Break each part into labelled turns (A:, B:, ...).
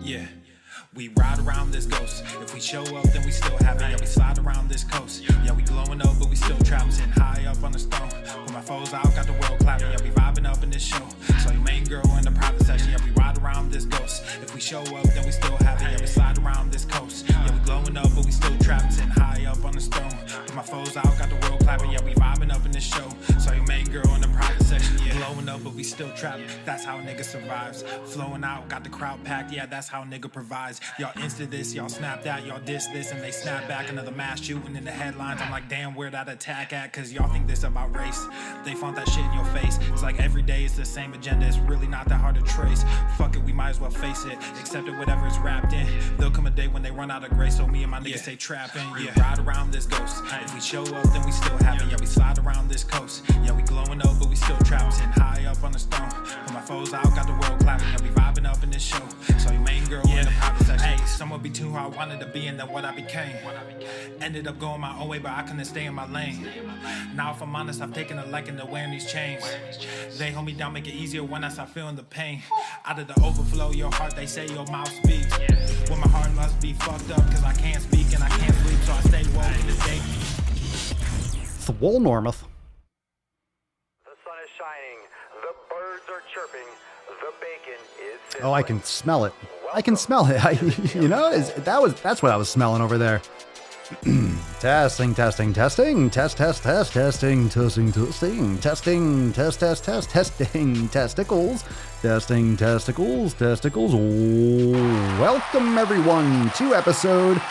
A: Yeah. We ride around this ghost. If we show up, then we still have it. Yeah, we slide around this coast. Yeah, we glowing up, but we still trapped. Sitting high up on the stone. When my foes out, got the world clapping. Yeah, we vibing up in this show. So your main girl in the private section. Yeah, we ride around this ghost. If we show up, then we still have it. Yeah, we slide around this coast. Yeah, we glowing up, but we still trapped. Sitting high up on the stone. When my foes out, got the world clapping. Yeah, we vibing up in this show. So your main girl in the private section. Yeah, glowing up, but we still trapped. That's how a nigga survives. Flowing out, got the crowd packed. Yeah, that's how a nigga provides. Y'all insta this, y'all snap that, y'all diss this, and they snap back. Another mass shooting in the headlines. I'm like, damn, where that attack at? Cause y'all think this about race. They flaunt that shit in your face. It's like every day it's the same agenda. It's really not that hard to trace. Fuck it, we might as well face it. Accept it, whatever it's wrapped in. There'll come a day when they run out of grace. So me and my niggas stay trapping. Yeah, ride around this ghost. If we show up, then we still have it. Yeah, we slide around this coast. Yeah, we glowing up, but we still trapped. Sitting high up on the stone. When my foes out, got the world clapping. Yeah, we vibing up in this show. So your main girl in the private section. Hey, someone be too who I wanted to be and then what I became. Ended up going my own way, but I couldn't stay in my lane. Now if I'm honest, I've taken a liking to wearing these chains. They hold me down, make it easier when I start feeling the pain. Out of the overflow, your heart, they say your mouth speaks. Well, my heart must be fucked up, cause I can't speak and I can't sleep, so I stay woke in the day.
B: Swolenormous.
C: The sun is shining, the birds are chirping, the bacon is sizzling.
B: Oh, I can smell it. I can smell it. That's what I was smelling over there. Testing, testing, testing, testing, testing, testing, testicles, testicles. Welcome everyone to episode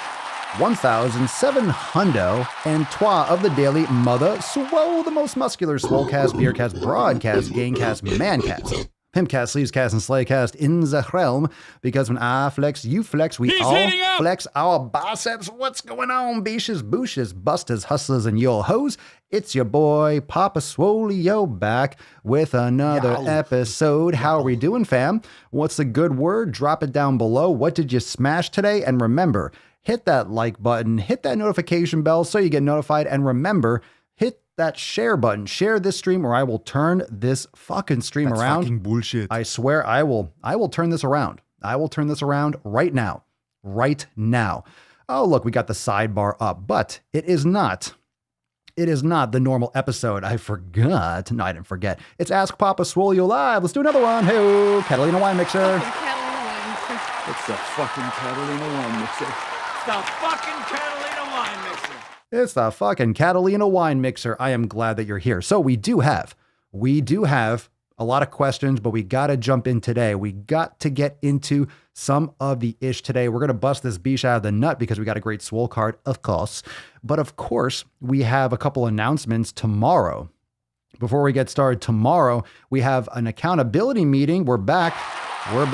B: 1702 of the Daily Mother Swole, the most muscular Swolecast, Beercast, Broadcast, Gaincast, Mancast. Pimpcast, Sleevescast, and Slaycast in the realm, because when I flex, you flex, we all flex our biceps. What's going on, beaches, booshes, busters, hustlers, and your hoes? It's your boy, Papa Swolio, back with another episode. How are we doing, fam? What's the good word? Drop it down below. What did you smash today? And remember, hit that like button, hit that notification bell so you get notified, and remember, hit that share button. Share this stream or I will turn this fucking stream around.
D: That's fucking bullshit.
B: I swear I will turn this around. I will turn this around right now. Right now. Oh, look, we got the sidebar up, but it is not the normal episode. I forgot. No, I didn't forget. It's Ask Papa Swolio Live. Let's do another one. Hey, Catalina Wine Mixer.
D: It's the fucking Catalina Wine Mixer.
A: The fucking Catalina Wine Mixer.
B: It's the fucking Catalina Wine Mixer. I am glad that you're here. So we do have a lot of questions, but we got to jump in today. We got to get into some of the ish today. We're going to bust this beach out of the nut because we got a great Swole card, of course. But of course, we have a couple announcements tomorrow. Before we get started, tomorrow we have an accountability meeting. We're back. We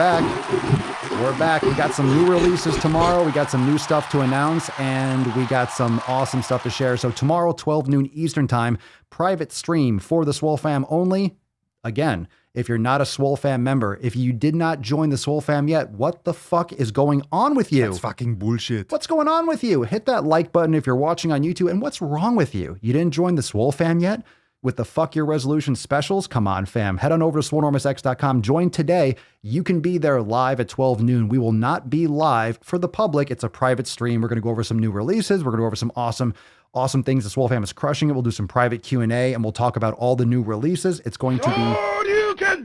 B: got some new releases tomorrow. We got some new stuff to announce, and we got some awesome stuff to share. So tomorrow, 12 noon Eastern time, private stream for the Swole fam only. Again, if you're not a Swole fam member, if you did not join the Swole fam yet, what the fuck is going on with you?
D: That's fucking bullshit.
B: What's going on with you? Hit that like button if you're watching on YouTube. And what's wrong with you? You didn't join the Swole fam yet? With the Fuck Your Resolution specials? Come on, fam. Head on over to swolenormousx.com. Join today. You can be there live at 12 noon. We will not be live for the public. It's a private stream. We're going to go over some new releases. We're going to go over some awesome things. The Swole fam is crushing it. We'll do some private Q&A, and we'll talk about all the new releases. It's going to be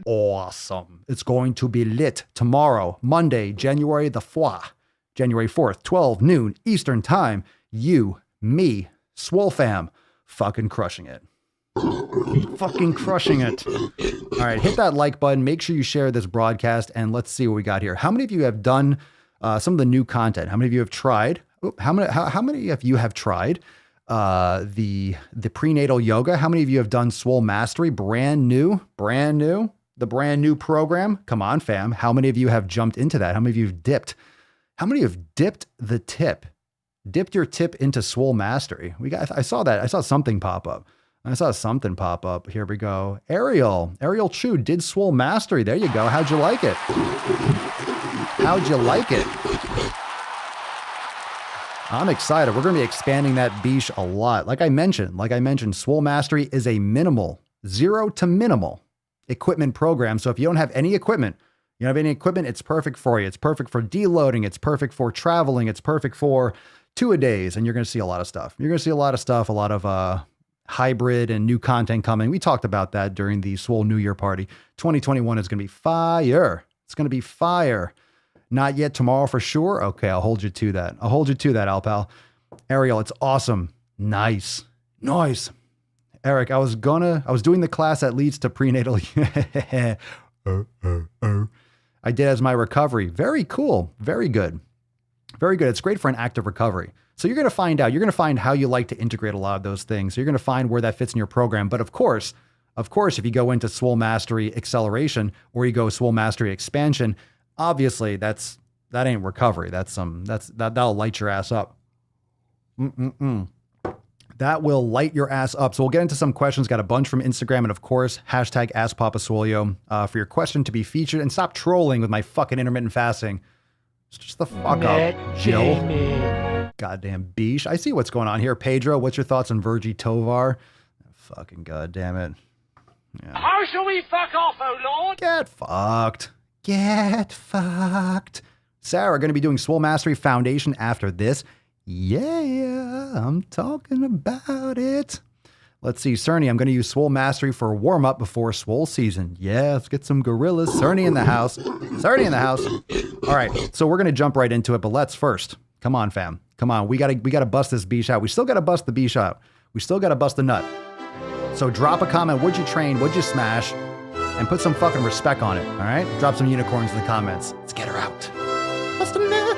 B: awesome. It's going to be lit tomorrow, Monday, January 4th, 12 noon Eastern time. You, me, Swole fam, fucking crushing it. Fucking crushing it. All right, hit that like button. Make sure you share this broadcast, and let's see what we got here. How many of you have done some of the new content? How many of you have tried? How many of you have tried the prenatal yoga? How many of you have done Swole Mastery? Brand new, the brand new program. Come on, fam. How many of you have jumped into that? How many of you have dipped? How many have dipped the tip? Dipped your tip into Swole Mastery. I saw that. I saw something pop up. Here we go. Ariel Chu did Swole Mastery. There you go. How'd you like it? I'm excited. We're going to be expanding that beach a lot. Like I mentioned, Swole Mastery is a minimal, zero to minimal equipment program. So if you don't have any equipment, You don't have any equipment, it's perfect for you. It's perfect for deloading. It's perfect for traveling. It's perfect for two-a-days, and you're going to see a lot of stuff. You're going to see a lot of stuff, a lot of hybrid and new content coming. We talked about that during the Swole New Year party. 2021 is going to be fire. It's going to be fire. Not yet tomorrow for sure. Okay, I'll hold you to that. I'll hold you to that, Alpal. Ariel, it's awesome. Nice. Nice. Eric, I was doing the class that leads to prenatal. I did as my recovery. Very cool. Very good. Very good. It's great for an active recovery. So you're going to find out. You're going to find how you like to integrate a lot of those things. So you're going to find where that fits in your program. But of course, if you go into Swole Mastery Acceleration or you go Swole Mastery Expansion, obviously that ain't recovery. That'll light your ass up. That will light your ass up. So we'll get into some questions. Got a bunch from Instagram. And of course, hashtag AskPapaSwolio for your question to be featured. And stop trolling with my fucking intermittent fasting. Just the fuck up, Jill. Goddamn beesh. I see what's going on here. Pedro, what's your thoughts on Virgie Tovar? Fucking goddamn it. Yeah.
E: How shall we fuck off, oh Lord?
B: Get fucked. Get fucked. Sarah, going to be doing Swole Mastery Foundation after this. Yeah, I'm talking about it. Let's see, Cerny, I'm going to use Swole Mastery for a warm-up before Swole season. Yeah, let's get some gorillas. Cerny in the house. Cerny in the house. All right, so we're going to jump right into it, but let's first. Come on, fam. Come on, we gotta bust this B shot. We still got to bust the B shot. We still got to bust the nut. So drop a comment. What'd you train? What'd you smash? And put some fucking respect on it, all right? Drop some unicorns in the comments. Let's get her out. Bust the nut.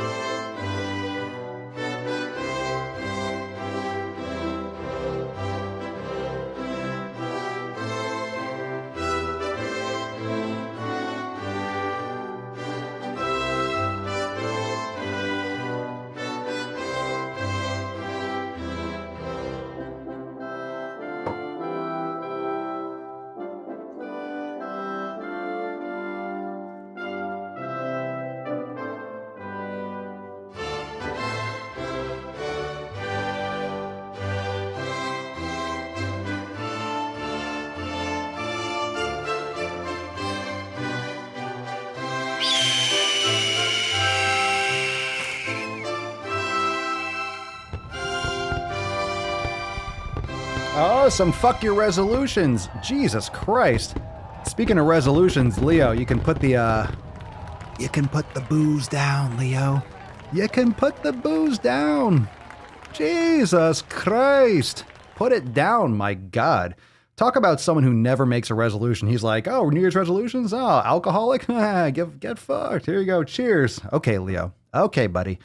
B: Oh, some fuck your resolutions. Jesus Christ. Speaking of resolutions, Leo, you can put the booze down, Leo. You can put the booze down. Jesus Christ. Put it down, my God. Talk about someone who never makes a resolution. He's like, oh, New Year's resolutions? Oh, alcoholic? Get fucked. Here you go. Cheers. Okay, Leo. Okay, buddy.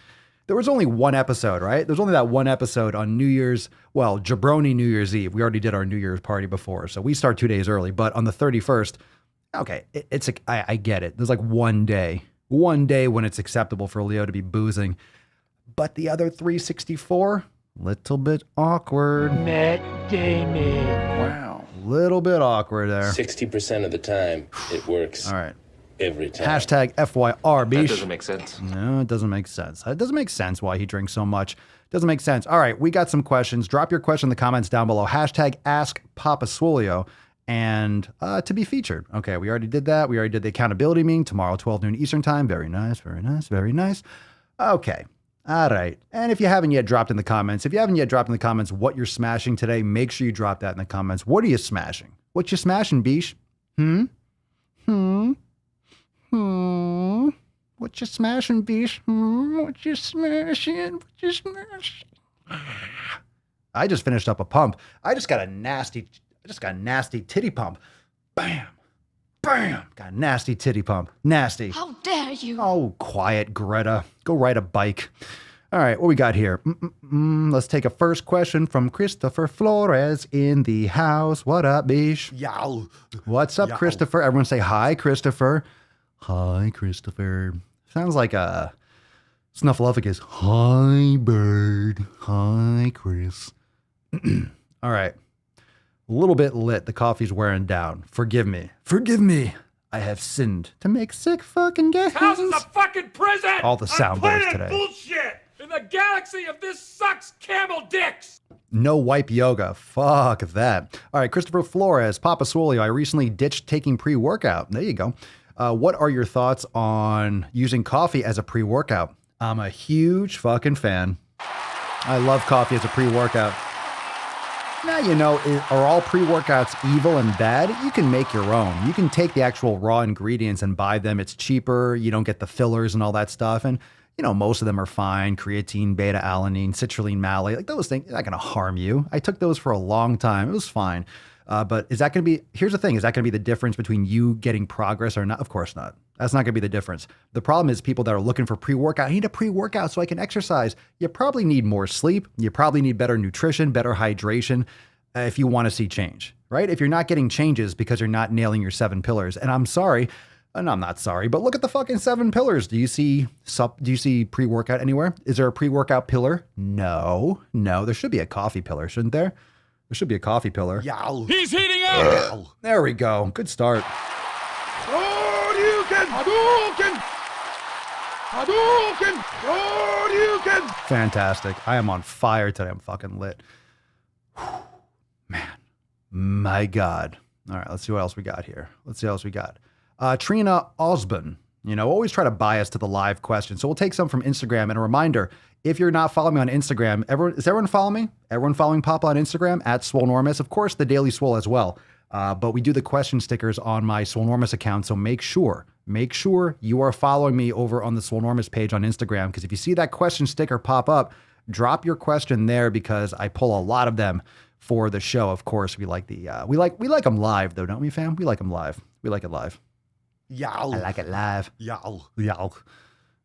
B: There was only one episode, right? There's only that one episode on New Year's, well, Jabroni New Year's Eve. We already did our New Year's party before, so we start 2 days early. But on the 31st, okay, I get it. There's like one day when it's acceptable for Leo to be boozing. But the other 364, little bit awkward.
E: Matt Damon.
D: Wow.
B: Little bit awkward there.
F: 60% of the time, it works.
B: All right.
F: Every time.
B: Hashtag FYR,
G: That doesn't make sense.
B: No, it doesn't make sense. It doesn't make sense why he drinks so much. Doesn't make sense. All right, we got some questions. Drop your question in the comments down below. Hashtag AskPapaSwolio and to be featured. Okay, we already did that. We already did the accountability meeting tomorrow, 12 noon Eastern time. Very nice, very nice, very nice. Okay. All right. And if you haven't yet dropped in the comments, what you're smashing today, make sure you drop that in the comments. What are you smashing? What you smashing, Beesh? What you smashing, Beesh? What you smashing? I just finished up a pump. I just got a nasty titty pump. Bam. Bam. Got a nasty titty pump. Nasty.
H: How dare you?
B: Oh, quiet, Greta. Go ride a bike. All right, what we got here? Let's take a first question from Christopher Flores in the house. What up, Beesh?
I: Yow.
B: What's up,
I: Yow.
B: Christopher? Everyone say hi, Christopher. Hi, Christopher. Sounds like a Snuffleupagus. Hi, bird. Hi, Chris. All right. A little bit lit. The coffee's wearing down. Forgive me. Forgive me. I have sinned to make sick fucking games.
E: House is a fucking prison!
B: All the soundboards today.
E: Bullshit! In the galaxy of this sucks camel dicks!
B: No wipe yoga. Fuck that. All right, Christopher Flores, Papa Swolio. I recently ditched taking pre-workout. There you go. What are your thoughts on using coffee as a pre-workout? I'm a huge fucking fan. I love coffee as a pre-workout. Now, are all pre-workouts evil and bad? You can make your own. You can take the actual raw ingredients and buy them. It's cheaper. You don't get the fillers and all that stuff. And, most of them are fine. Creatine, beta-alanine, citrulline malate, like those things, they're not going to harm you. I took those for a long time. It was fine. But is that going to be, here's the thing, is that going to be the difference between you getting progress or not? Of course not. That's not going to be the difference. The problem is people that are looking for pre-workout. I need a pre-workout so I can exercise. You probably need more sleep. You probably need better nutrition, better hydration if you want to see change, right? If you're not getting changes because you're not nailing your 7 pillars. And I'm sorry, and I'm not sorry, but look at the fucking 7 pillars. Do you see pre-workout anywhere? Is there a pre-workout pillar? No. There should be a coffee pillar, shouldn't there? There should be a coffee pillar.
D: Yow.
E: He's heating up!
B: There we go. Good start.
E: Hadouken! Hadouken! Hadouken! Hadouken!
B: Fantastic. I am on fire today. I'm fucking lit. Whew. Man, my God. All right, let's see what else we got here. Trina Osborne, always try to bias to the live question. So we'll take some from Instagram. And a reminder, if you're not following me on Instagram, is everyone following me? Everyone following Papa on Instagram at Swolenormous? Of course, the Daily Swole as well. But we do the question stickers on my Swolenormous account. So make sure you are following me over on the Swolenormous page on Instagram. Because if you see that question sticker pop up, drop your question there because I pull a lot of them for the show. Of course, we like we like them live though, don't we, fam? We like them live. We like it live.
D: Yow.
B: I like it live.
D: Yow.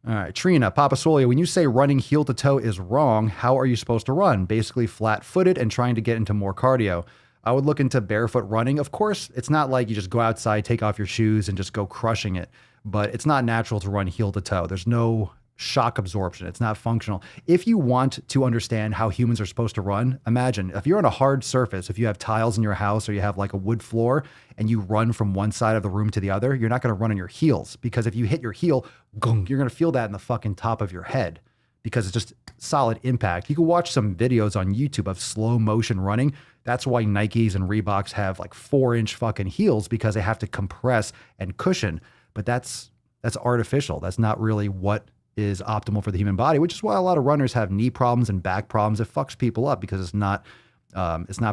B: All right, Trina, Papa Swolio, when you say running heel to toe is wrong, how are you supposed to run? Basically flat-footed and trying to get into more cardio. I would look into barefoot running. Of course, it's not like you just go outside, take off your shoes, and just go crushing it. But it's not natural to run heel to toe. There's no shock absorption. It's not functional. If you want to understand how humans are supposed to run, imagine if you're on a hard surface, if you have tiles in your house or you have like a wood floor and you run from one side of the room to the other, you're not going to run on your heels because if you hit your heel, gung, you're going to feel that in the fucking top of your head because it's just solid impact. You can watch some videos on YouTube of slow motion running. That's why Nikes and Reeboks have like 4-inch fucking heels because they have to compress and cushion. But that's artificial. That's not really what is optimal for the human body, which is why a lot of runners have knee problems and back problems. It fucks people up because it's not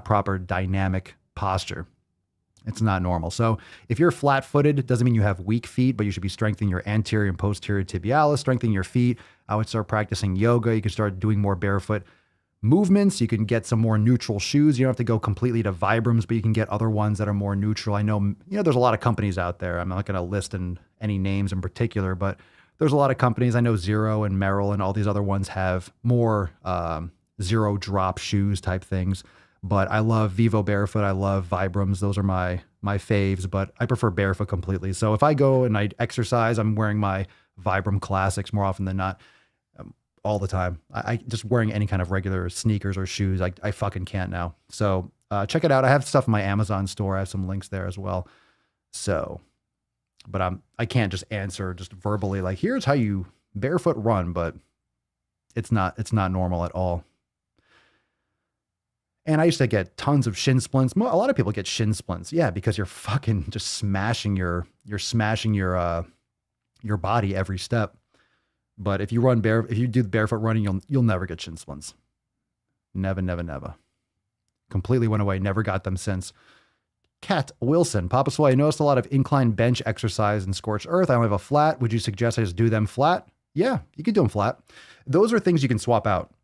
B: proper dynamic posture. It's not normal. So if you're flat-footed, it doesn't mean you have weak feet, but you should be strengthening your anterior and posterior tibialis, strengthening your feet. I would start practicing yoga. You can start doing more barefoot movements. You can get some more neutral shoes. You don't have to go completely to Vibrams, but you can get other ones that are more neutral. I know, there's a lot of companies out there. I'm not going to list any names in particular, but there's a lot of companies. I know Zero and Merrell and all these other ones have more zero drop shoes type things. But I love Vivo Barefoot. I love Vibrams. Those are my faves, but I prefer barefoot completely. So if I go and I exercise, I'm wearing my Vibram Classics more often than not, all the time. I just wearing any kind of regular sneakers or shoes. I fucking can't now. So check it out. I have stuff in my Amazon store. I have some links there as well. So, but I can't just answer just verbally like, here's how you barefoot run, but it's not normal at all. And I used to get tons of shin splints. A lot of people get shin splints. Yeah, because you're fucking just smashing your body every step. But if you do the barefoot running, you'll never get shin splints. Never. Completely went away. Never got them since. Kat Wilson, Papa Swole, I noticed a lot of incline bench exercise in scorched earth. I don't have a flat. Would you suggest I just do them flat? Yeah, you could do them flat. Those are things you can swap out.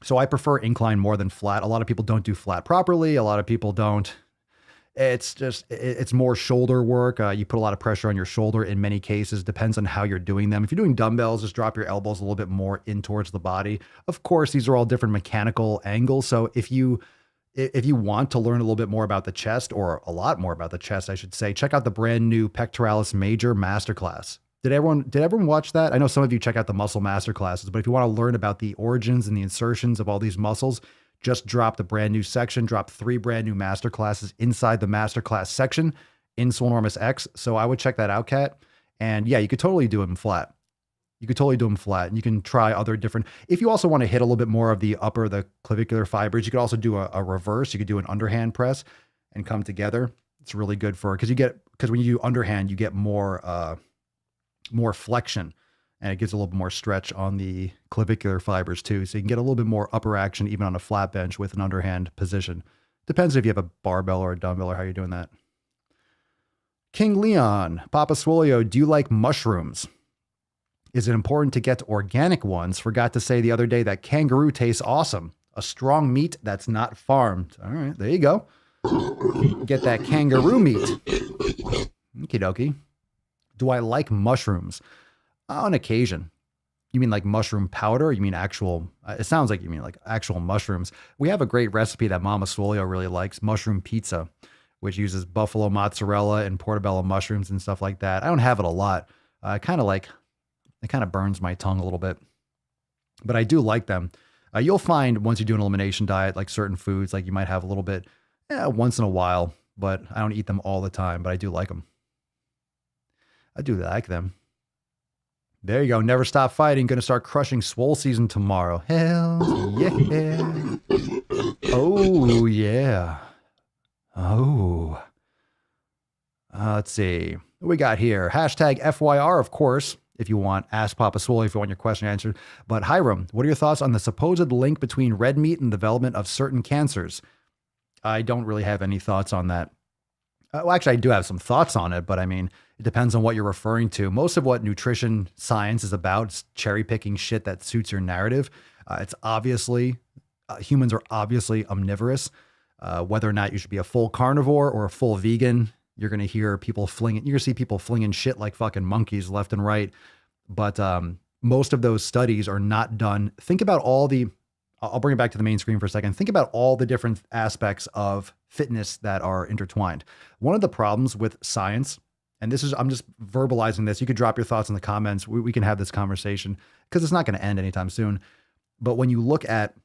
B: So I prefer incline more than flat. A lot of people don't do flat properly. A lot of people don't. It's more shoulder work. You put a lot of pressure on your shoulder in many cases. Depends on how you're doing them. If you're doing dumbbells, just drop your elbows a little bit more in towards the body. Of course, these are all different mechanical angles. So if you want to learn a little bit more about the chest, or a lot more about the chest, I should say, check out the brand new Pectoralis Major Masterclass. Did everyone watch that? I know some of you check out the muscle masterclasses, but if you want to learn about the origins and the insertions of all these muscles, just drop the brand new section, drop 3 brand new masterclasses inside the masterclass section in Swolenormous X. So I would check that out, Kat. And yeah, you could totally do them flat. And you can try other different, if you also want to hit a little bit more of the clavicular fibers, you could also do a reverse. You could do an underhand press and come together. It's really good for, because when you do underhand, you get more flexion, and it gives a little bit more stretch on the clavicular fibers too. So you can get a little bit more upper action even on a flat bench with an underhand position. Depends if you have a barbell or a dumbbell or how you're doing that. King Leon, Papa Swolio, do you like mushrooms? Is it important to get organic ones? Forgot to say the other day that kangaroo tastes awesome. A strong meat that's not farmed. All right, there you go. Get that kangaroo meat. Okie dokie. Do I like mushrooms? On occasion. You mean like mushroom powder? Or you mean actual, it sounds like you mean like actual mushrooms. We have a great recipe that Mama Swolio really likes, mushroom pizza, which uses buffalo mozzarella and portobello mushrooms and stuff like that. I don't have it a lot. It kind of burns my tongue a little bit, but I do like them. You'll find once you do an elimination diet, like certain foods, like you might have a little bit once in a while, but I don't eat them all the time, but I do like them. I do like them. There you go. Never stop fighting. Going to start crushing Swole season tomorrow. Hell yeah. Oh yeah. Oh. Let's see what we got here. Hashtag FYR, of course, if you want. Ask Papa Swole if you want your question answered. But Hiram, what are your thoughts on the supposed link between red meat and the development of certain cancers? I don't really have any thoughts on that. Well, actually, I do have some thoughts on it, but I mean, it depends on what you're referring to. Most of what nutrition science is about is cherry picking shit that suits your narrative. It's obviously, humans are obviously omnivorous. Whether or not you should be a full carnivore or a full vegan, you're going to hear people flinging, you're going to see people flinging shit like fucking monkeys left and right. But most of those studies are not done. Think about I'll bring it back to the main screen for a second. Think about all the different aspects of fitness that are intertwined. One of the problems with science, and I'm just verbalizing this. You could drop your thoughts in the comments. We can have this conversation because it's not going to end anytime soon. But when you look at,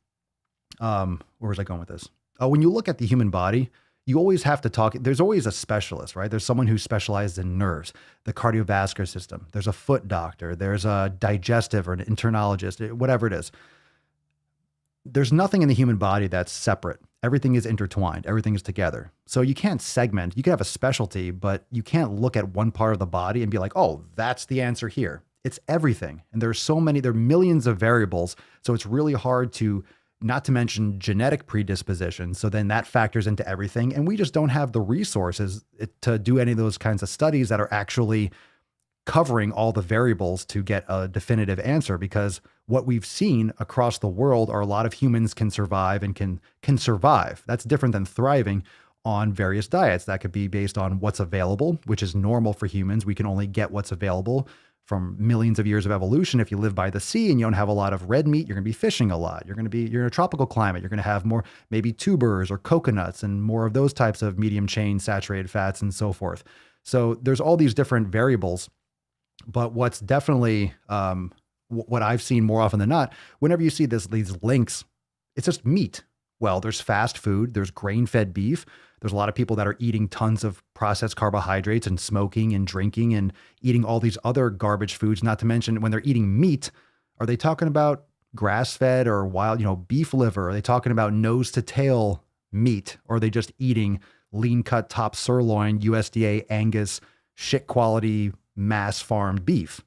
B: where was I going with this? When you look at the human body, you always have to talk. There's always a specialist, right? There's someone who specializes in nerves, the cardiovascular system. There's a foot doctor. There's a digestive or an internalogist, whatever it is. There's nothing in the human body that's separate. Everything is intertwined. Everything is together. So you can't segment. You can have a specialty, but you can't look at one part of the body and be like, oh, that's the answer here. It's everything. And there are millions of variables. So it's really hard to, not to mention genetic predisposition. So then that factors into everything. And we just don't have the resources to do any of those kinds of studies that are actually covering all the variables to get a definitive answer, because what we've seen across the world are a lot of humans can survive and can survive. That's different than thriving on various diets. That could be based on what's available, which is normal for humans. We can only get what's available from millions of years of evolution. If you live by the sea and you don't have a lot of red meat, you're going to be fishing a lot. You're in a tropical climate. You're going to have more, maybe tubers or coconuts and more of those types of medium chain saturated fats and so forth. So there's all these different variables. But what's definitely what I've seen more often than not, whenever you see these links, it's just meat. Well, there's fast food, there's grain-fed beef. There's a lot of people that are eating tons of processed carbohydrates and smoking and drinking and eating all these other garbage foods. Not to mention when they're eating meat, are they talking about grass-fed or wild, beef liver? Are they talking about nose-to-tail meat? Or are they just eating lean-cut top sirloin, USDA Angus, shit quality mass farmed beef?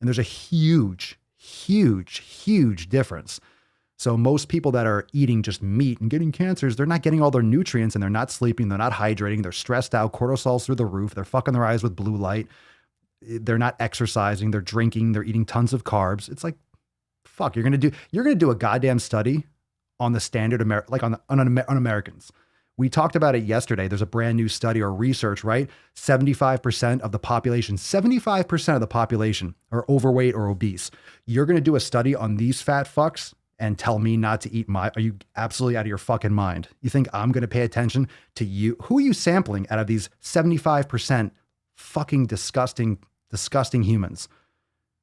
B: And there's a huge, huge, huge difference. So most people that are eating just meat and getting cancers, they're not getting all their nutrients and they're not sleeping. They're not hydrating. They're stressed out. Cortisol's through the roof. They're fucking their eyes with blue light. They're not exercising. They're drinking. They're eating tons of carbs. It's like, fuck, you're going to do a goddamn study on the standard on Americans. We talked about it yesterday. There's a brand new study or research, right? 75% of the population are overweight or obese. You're going to do a study on these fat fucks and tell me not to eat are you absolutely out of your fucking mind? You think I'm going to pay attention to you? Who are you sampling out of these 75% fucking disgusting humans?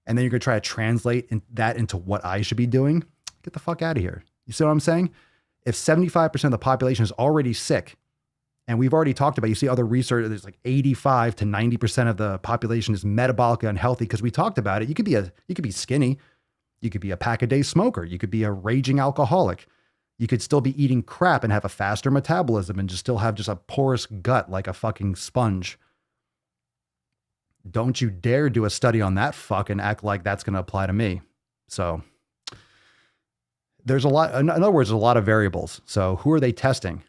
B: And then you're going to try to translate that into what I should be doing? Get the fuck out of here. You see what I'm saying? If 75% of the population is already sick, and we've already talked about, you see other research, there's like 85 to 90% of the population is metabolically unhealthy, because we talked about it. You could be skinny. You could be a pack-a-day smoker. You could be a raging alcoholic. You could still be eating crap and have a faster metabolism and just still have just a porous gut like a fucking sponge. Don't you dare do a study on that fuck and act like that's going to apply to me. So there's a lot, in other words, there's a lot of variables. So who are they testing?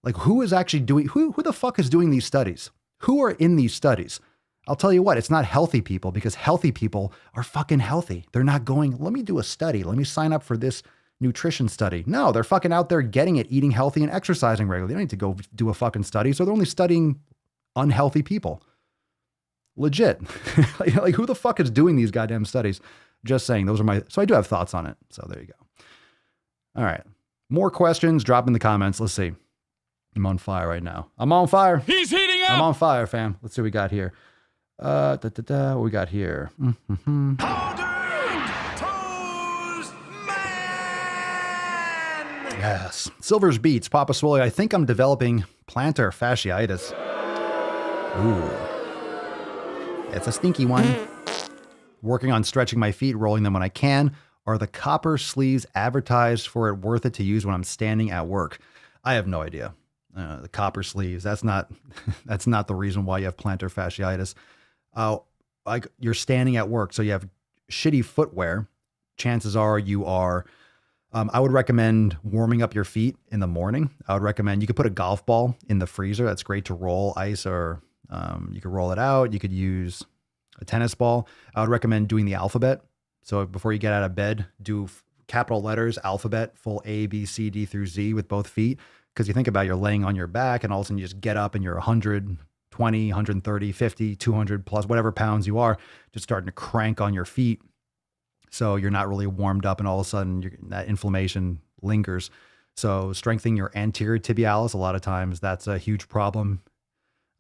B: Like who is actually doing, who the fuck is doing these studies? Who are in these studies? I'll tell you what, it's not healthy people because healthy people are fucking healthy. They're not going, let me do a study. Let me sign up for this nutrition study. No, they're fucking out there getting it, eating healthy and exercising regularly. They don't need to go do a fucking study. So they're only studying unhealthy people. Legit. Like who the fuck is doing these goddamn studies? Just saying, those are my, so I do have thoughts on it. So there you go. All right. More questions, drop in the comments. Let's see. I'm on fire right now. I'm on fire.
E: He's heating up.
B: I'm on fire, fam. Let's see what we got here. What we got here? Yes. Silver's Beats, Papa Swole. I think I'm developing plantar fasciitis. Ooh. It's a stinky one. Working on stretching my feet, rolling them when I can. Are the copper sleeves advertised for it worth it to use when I'm standing at work? I have no idea. The copper sleeves, that's not the reason why you have plantar fasciitis. Like you're standing at work, so you have shitty footwear. Chances are you are, I would recommend warming up your feet in the morning. I would recommend, you could put a golf ball in the freezer. That's great to roll ice, or you could roll it out. You could use a tennis ball. I would recommend doing the alphabet. So before you get out of bed, do capital letters, alphabet, full A, B, C, D through Z with both feet. Because you think about it, you're laying on your back and all of a sudden you just get up and you're 120, 130, 50, 200 plus whatever pounds you are, just starting to crank on your feet. So you're not really warmed up and all of a sudden that inflammation lingers. So strengthening your anterior tibialis, a lot of times that's a huge problem.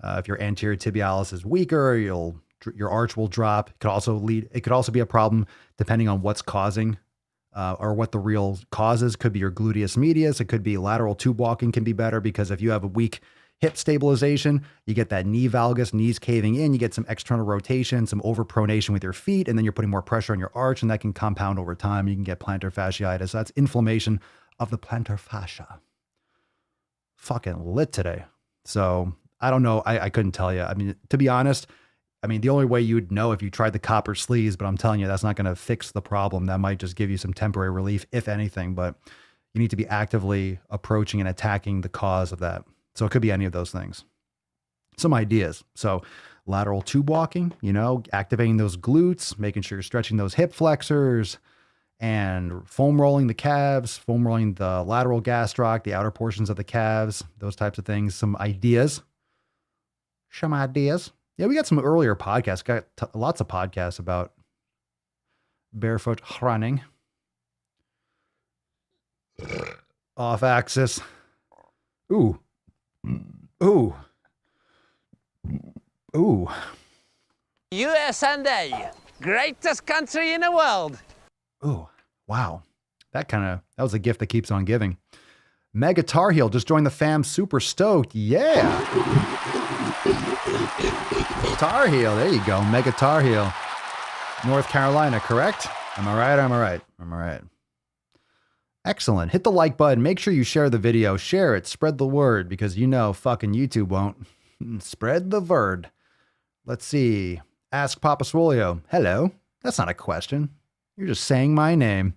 B: If your anterior tibialis is weaker, your arch will drop. It could also be a problem depending on what's causing or what the real causes. Could be your gluteus medius. It could be lateral tube walking can be better because if you have a weak hip stabilization, you get that knee valgus, knees caving in, you get some external rotation, some overpronation with your feet, and then you're putting more pressure on your arch, and that can compound over time. You can get plantar fasciitis. That's inflammation of the plantar fascia. Fucking lit today. So I don't know. I couldn't tell you. I mean, to be honest, the only way you'd know if you tried the copper sleeves, but I'm telling you, that's not going to fix the problem. That might just give you some temporary relief, if anything, but you need to be actively approaching and attacking the cause of that. So it could be any of those things. Some ideas. So lateral tube walking, activating those glutes, making sure you're stretching those hip flexors, and foam rolling the calves, foam rolling the lateral gastroc, the outer portions of the calves, those types of things. Some ideas. Yeah, we got some earlier podcasts. Got lots of podcasts about barefoot running. Off axis. Ooh.
G: US Sunday, greatest country in the world.
B: Ooh, wow. That was a gift that keeps on giving. Mega Tar Heel just joined the fam. Super stoked. Yeah. Tar Heel. There you go. Mega Tar Heel. North Carolina, correct? Am I right? Excellent. Hit the like button. Make sure you share the video. Share it. Spread the word because fucking YouTube won't. Spread the word. Let's see. Ask Papa Swolio. Hello. That's not a question. You're just saying my name.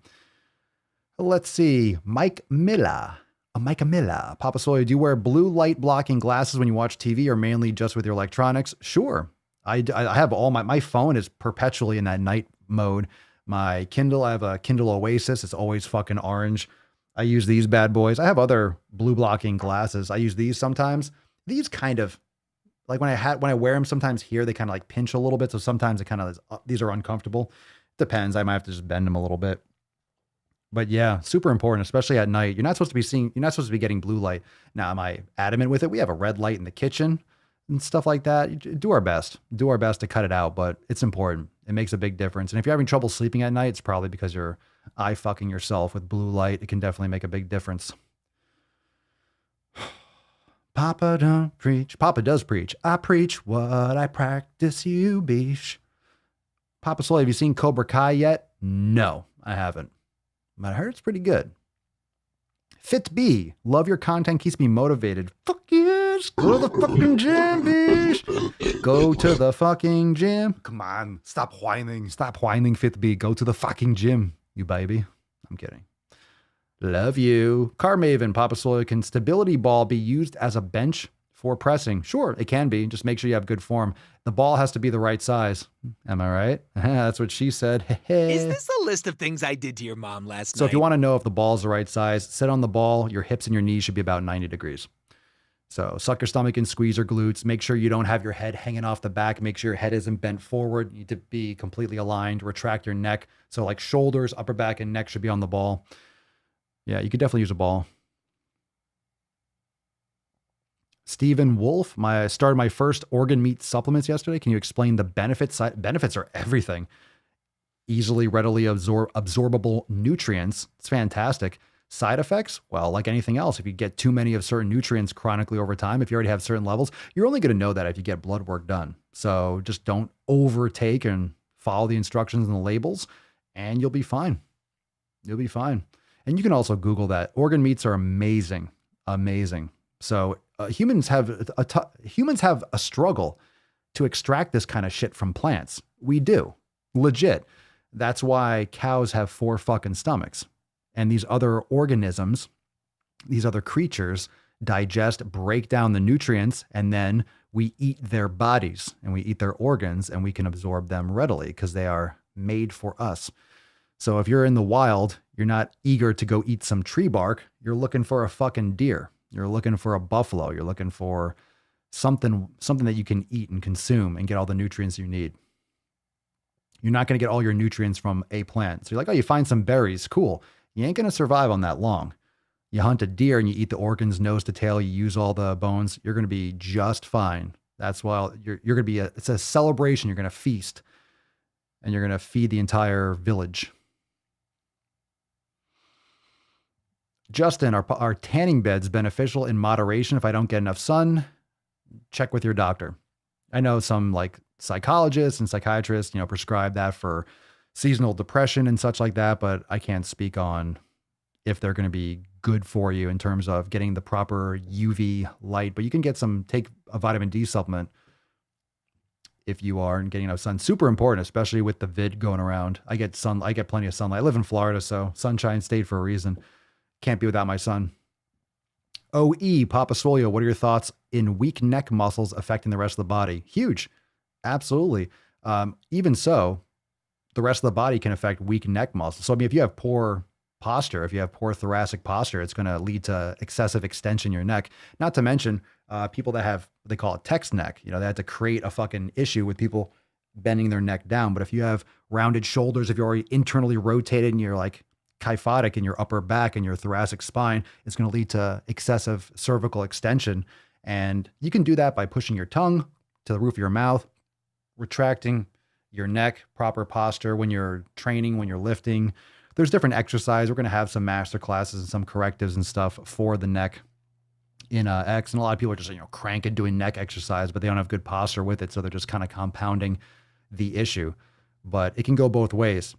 B: Let's see. Mike Miller. Micah Miller. Papa Swolio, do you wear blue light blocking glasses when you watch TV or mainly just with your electronics? Sure. I have my phone is perpetually in that night mode. My Kindle, I have a Kindle Oasis. It's always fucking orange. I use these bad boys. I have other blue blocking glasses. I use these sometimes. These kind of, like when I wear them sometimes here, they kind of like pinch a little bit. So sometimes these are uncomfortable. Depends. I might have to just bend them a little bit. But yeah, super important, especially at night. You're not supposed to be getting blue light. Now, am I adamant with it? We have a red light in the kitchen and stuff like that. Do our best to cut it out, but it's important. It makes a big difference. And if you're having trouble sleeping at night, it's probably because you're eye fucking yourself with blue light. It can definitely make a big difference. Papa don't preach. Papa does preach. I preach what I practice, you beesh. Papa Swole, have you seen Cobra Kai yet? No, I haven't. But I heard it's pretty good. FitB, love your content, keeps me motivated. Fuck yes, go to the fucking gym, bitch. Go to the fucking gym. Come on, stop whining. Stop whining, FitB. Go to the fucking gym, you baby. I'm kidding. Love you. Car Maven, Papa Swole, can stability ball be used as a bench for pressing? Sure, it can be. Just make sure you have good form. The ball has to be the right size. Am I right? That's what she said.
H: Is this a list of things I did to your mom last night?
B: So if you want to know if the ball's the right size, sit on the ball. Your hips and your knees should be about 90 degrees. So suck your stomach and squeeze your glutes. Make sure you don't have your head hanging off the back. Make sure your head isn't bent forward. You need to be completely aligned. Retract your neck. So like shoulders, upper back, and neck should be on the ball. Yeah, you could definitely use a ball. Stephen Wolf, I started my first organ meat supplements yesterday. Can you explain the benefits? Benefits are everything. Easily, readily absorbable nutrients. It's fantastic. Side effects? Well, like anything else, if you get too many of certain nutrients chronically over time, if you already have certain levels, you're only going to know that if you get blood work done. So just don't overtake and follow the instructions and the labels, and you'll be fine. You'll be fine. And you can also Google that. Organ meats are amazing, amazing. So humans have a struggle to extract this kind of shit from plants. We do, legit. That's why cows have 4 fucking stomachs. And these other organisms, these other creatures digest, break down the nutrients, and then we eat their bodies and we eat their organs, and we can absorb them readily because they are made for us. So if you're in the wild, you're not eager to go eat some tree bark. You're looking for a fucking deer. You're looking for a buffalo. You're looking for something that you can eat and consume and get all the nutrients you need. You're not going to get all your nutrients from a plant. So you're like, oh, you find some berries. Cool. You ain't going to survive on that long. You hunt a deer and you eat the organs, nose to tail. You use all the bones. You're going to be just fine. That's why you're going to be it's a celebration. You're going to feast and you're going to feed the entire village. Justin, are tanning beds beneficial in moderation if I don't get enough sun? Check with your doctor. I know some like psychologists and psychiatrists, prescribe that for seasonal depression and such like that, but I can't speak on if they're going to be good for you in terms of getting the proper UV light, but you can take a vitamin D supplement if you aren't getting enough sun. Super important, especially with the vid going around. I get plenty of sunlight. I live in Florida, so Sunshine State for a reason. Can't be without my son. OE, Papa Swolio, what are your thoughts in weak neck muscles affecting the rest of the body? Huge. Absolutely. Even so, the rest of the body can affect weak neck muscles. So, if you have poor posture, if you have poor thoracic posture, it's going to lead to excessive extension in your neck. Not to mention people that have, they call it text neck. They had to create a fucking issue with people bending their neck down. But if you have rounded shoulders, if you're already internally rotated and you're like kyphotic in your upper back and your thoracic spine, it's going to lead to excessive cervical extension. And you can do that by pushing your tongue to the roof of your mouth, retracting your neck, proper posture when you're training, when you're lifting. There's different exercises. We're going to have some master classes and some correctives and stuff for the neck in X. And a lot of people are just, cranking doing neck exercise, but they don't have good posture with it. So they're just kind of compounding the issue. But it can go both ways.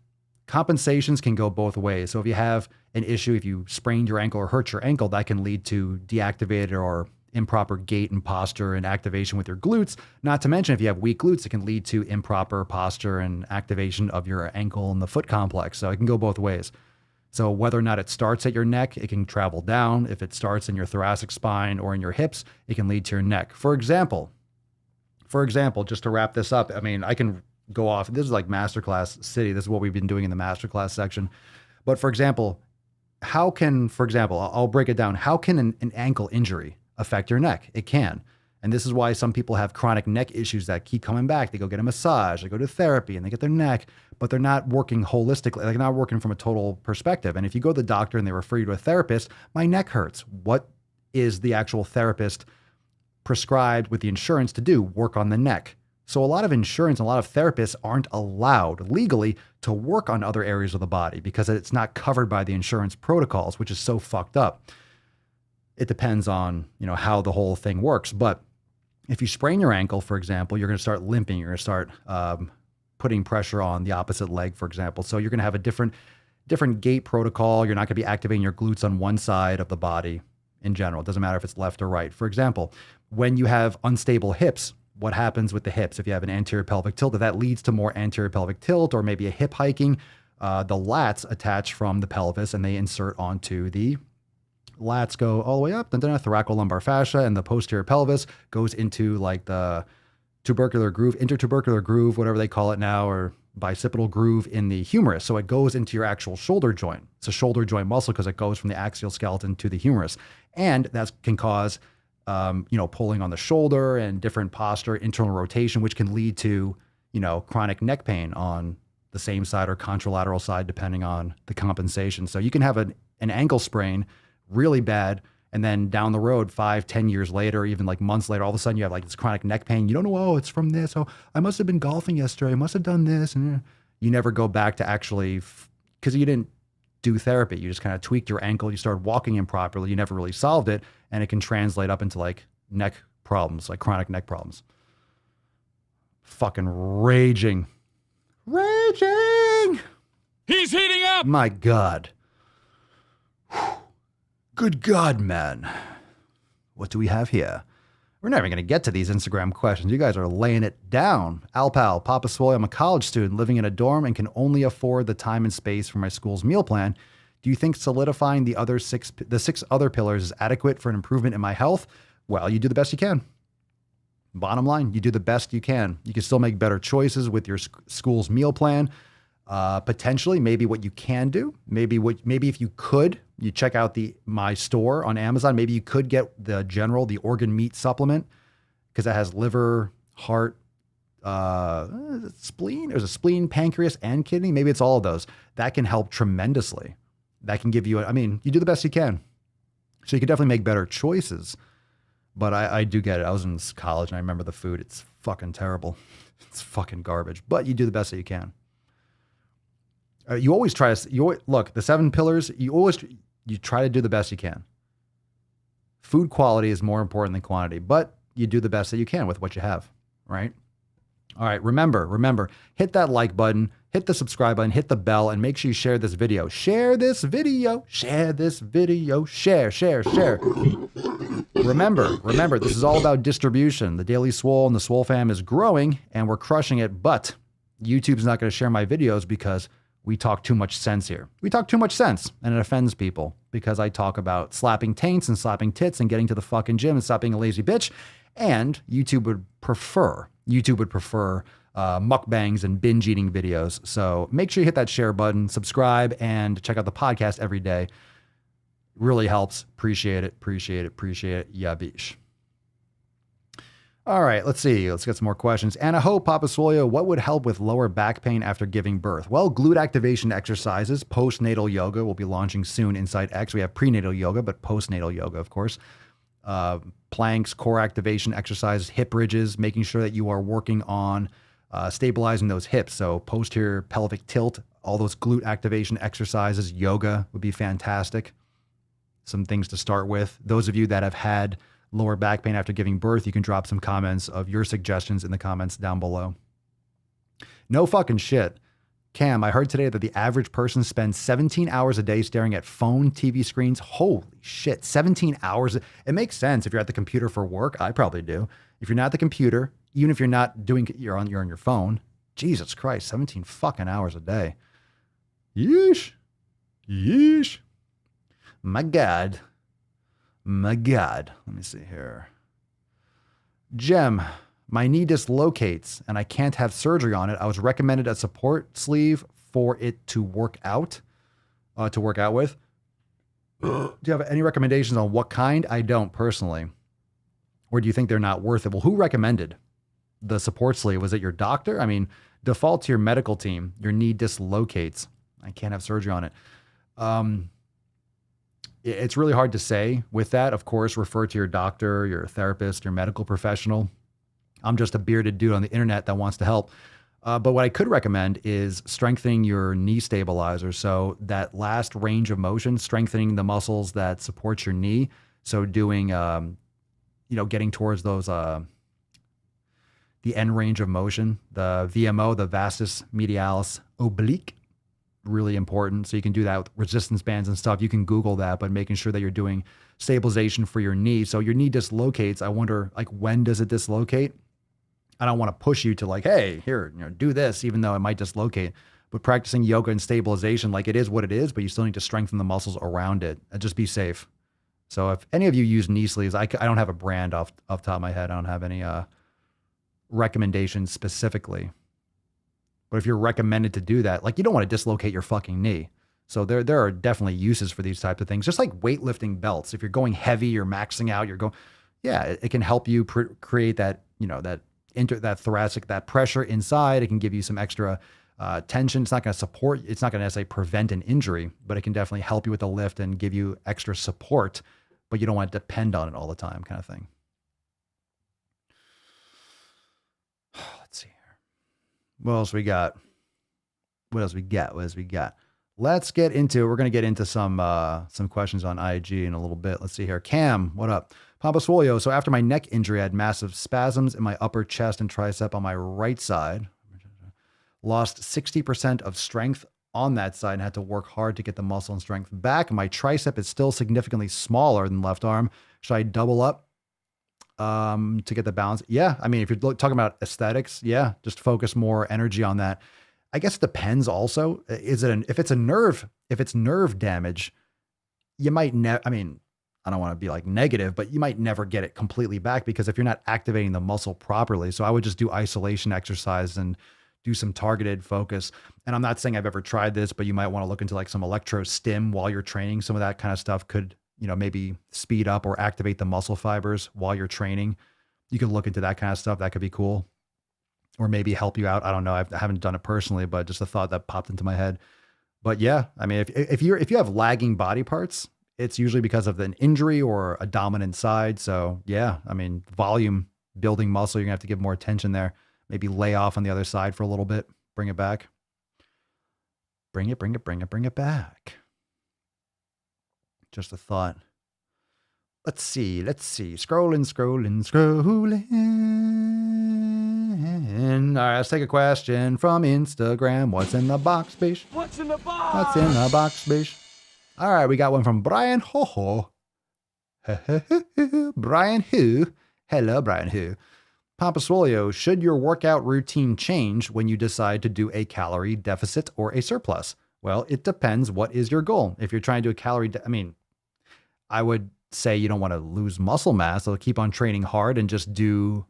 B: Compensations can go both ways. So if you have an issue, if you sprained your ankle or hurt your ankle, that can lead to deactivated or improper gait and posture and activation with your glutes. Not to mention, if you have weak glutes, it can lead to improper posture and activation of your ankle and the foot complex. So it can go both ways. So whether or not it starts at your neck, it can travel down. If it starts in your thoracic spine or in your hips, it can lead to your neck. For example, just to wrap this up, I can go off. This is like masterclass city. This is what we've been doing in the masterclass section. But for example, I'll break it down. How can an ankle injury affect your neck? It can. And this is why some people have chronic neck issues that keep coming back. They go get a massage, they go to therapy, and they get their neck, but they're not working holistically. They're not working from a total perspective. And if you go to the doctor and they refer you to a therapist, my neck hurts. What is the actual therapist prescribed with the insurance to do? Work on the neck. So a lot of insurance and a lot of therapists aren't allowed legally to work on other areas of the body because it's not covered by the insurance protocols, which is so fucked up. It depends on, how the whole thing works. But if you sprain your ankle, for example, you're going to start limping. You're going to start putting pressure on the opposite leg, for example. So you're going to have a different different gait protocol. You're not going to be activating your glutes on one side of the body in general. It doesn't matter if it's left or right. For example, when you have unstable hips, what happens with the hips? If you have an anterior pelvic tilt, if that leads to more anterior pelvic tilt or maybe a hip hiking, the lats attach from the pelvis and they insert onto the lats, go all the way up, and then a thoracolumbar fascia, and the posterior pelvis goes into like the tubercular groove, intertubercular groove, whatever they call it now, or bicipital groove in the humerus. So it goes into your actual shoulder joint. It's a shoulder joint muscle because it goes from the axial skeleton to the humerus. And that can cause, pulling on the shoulder and different posture, internal rotation, which can lead to, chronic neck pain on the same side or contralateral side, depending on the compensation. So you can have an ankle sprain really bad, and then down the road, 5-10 years later, even like months later, all of a sudden you have like this chronic neck pain. You don't know, oh, it's from this. Oh, I must have been golfing yesterday. I must have done this. And you never go back to actually, because you didn't do therapy. You just kind of tweaked your ankle. You started walking improperly. You never really solved it. And it can translate up into like neck problems, like chronic neck problems. Fucking raging. Raging!
E: He's heating up!
B: My God. Good God, man. What do we have here? We're never going to get to these Instagram questions. You guys are laying it down. Alpal, Papa Swole, I'm a college student living in a dorm and can only afford the time and space for my school's meal plan. Do you think solidifying the 6 other pillars is adequate for an improvement in my health? Well, you do the best you can. Bottom line, you do the best you can. You can still make better choices with your school's meal plan. Potentially, maybe what you can do, maybe if you could, you check out my store on Amazon. Maybe you could get the organ meat supplement, because it has liver, heart, spleen. There's a spleen, pancreas, and kidney. Maybe it's all of those. That can help tremendously. That can give you, you do the best you can. So you can definitely make better choices. But I do get it. I was in college and I remember the food. It's fucking terrible. It's fucking garbage. But you do the best that you can. You always try to, look, the 7 pillars, you try to do the best you can. Food quality is more important than quantity, but you do the best that you can with what you have, right? All right, remember, hit that like button, hit the subscribe button, hit the bell, and make sure you share this video. Share this video. Share. Remember, this is all about distribution. The Daily Swole and the Swole fam is growing, and we're crushing it, but YouTube's not going to share my videos because we talk too much sense here. We talk too much sense, and it offends people because I talk about slapping taints and slapping tits and getting to the fucking gym and stop being a lazy bitch. And YouTube would prefer mukbangs and binge eating videos. So make sure you hit that share button, subscribe, and check out the podcast every day. Really helps. Appreciate it. Yeah, bish. All right, let's see. Let's get some more questions. Anna Ho, Papa Swolio, what would help with lower back pain after giving birth? Well, glute activation exercises, postnatal yoga will be launching soon inside X. We have prenatal yoga, but postnatal yoga, of course. Planks, core activation exercises, hip bridges, making sure that you are working on stabilizing those hips. So posterior pelvic tilt, all those glute activation exercises, yoga would be fantastic. Some things to start with. Those of you that have had lower back pain after giving birth, you can drop some comments of your suggestions in the comments down below. No fucking shit. Cam, I heard today that the average person spends 17 hours a day staring at phone, TV screens. Holy shit, 17 hours. It makes sense if you're at the computer for work. I probably do. If you're not at the computer, even if you're not doing, you're on your phone. Jesus Christ, 17 fucking hours a day. Yeesh. My God. Let me see here. Gem, my knee dislocates and I can't have surgery on it. I was recommended a support sleeve for it to work out with. Do you have any recommendations on what kind? I don't personally. Or do you think they're not worth it? Well, who recommended the support sleeve? Was it your doctor? I mean, default to your medical team. Your knee dislocates. I can't have surgery on it. It's really hard to say with that. Of course, refer to your doctor, your therapist, your medical professional. I'm just a bearded dude on the internet that wants to help. But what I could recommend is strengthening your knee stabilizer. So that last range of motion, strengthening the muscles that support your knee. So doing, getting towards those, the end range of motion, the VMO, the vastus medialis oblique. really important. So you can do that with resistance bands and stuff. You can Google that, but making sure that you're doing stabilization for your knee. So your knee dislocates. I wonder, like, when does it dislocate? I don't want to push you to like, hey, here, do this, even though it might dislocate. But practicing yoga and stabilization, like, it is what it is, but you still need to strengthen the muscles around it and just be safe. So if any of you use knee sleeves, I don't have a brand off the top of my head. I don't have any recommendations specifically. But if you're recommended to do that, like, you don't want to dislocate your fucking knee. So there are definitely uses for these types of things. Just like weightlifting belts. If you're going heavy, you're maxing out, it can help you create that, that thoracic, that pressure inside. It can give you some extra tension. It's not going to necessarily prevent an injury, but it can definitely help you with the lift and give you extra support, but you don't want to depend on it all the time, kind of thing. Let's see here. What else we got? Let's get into, we're going to get into some questions on IG in a little bit. Let's see here. Cam, what up? Papa Swolio. So after my neck injury, I had massive spasms in my upper chest and tricep on my right side. Lost 60% of strength on that side and had to work hard to get the muscle and strength back. My tricep is still significantly smaller than left arm. Should I double up to get the balance? Yeah. I mean, if you're talking about aesthetics, yeah, just focus more energy on that. I guess it depends also. If it's nerve damage, you might I don't want to be like negative, but you might never get it completely back because if you're not activating the muscle properly. So I would just do isolation exercise and do some targeted focus. And I'm not saying I've ever tried this, but you might want to look into like some electro stim while you're training. Some of that kind of stuff could, maybe speed up or activate the muscle fibers while you're training. You can look into that kind of stuff. That could be cool. Or maybe help you out. I don't know. I haven't done it personally, but just a thought that popped into my head. But yeah, I mean, if you have lagging body parts, it's usually because of an injury or a dominant side. So yeah, I mean, volume building muscle, you're gonna have to give more attention there. Maybe lay off on the other side for a little bit. Bring it back. Bring it back. Just a thought. Let's see. Scrolling. All right, let's take a question from Instagram. What's in the box, bish?
E: What's in the box?
B: Bish? All right, we got one from Brian Ho. Brian who? Hello, Brian who? Papa Swolio, should your workout routine change when you decide to do a calorie deficit or a surplus? Well, it depends. What is your goal? If you're trying to do a calorie, I would say you don't want to lose muscle mass. So keep on training hard and just do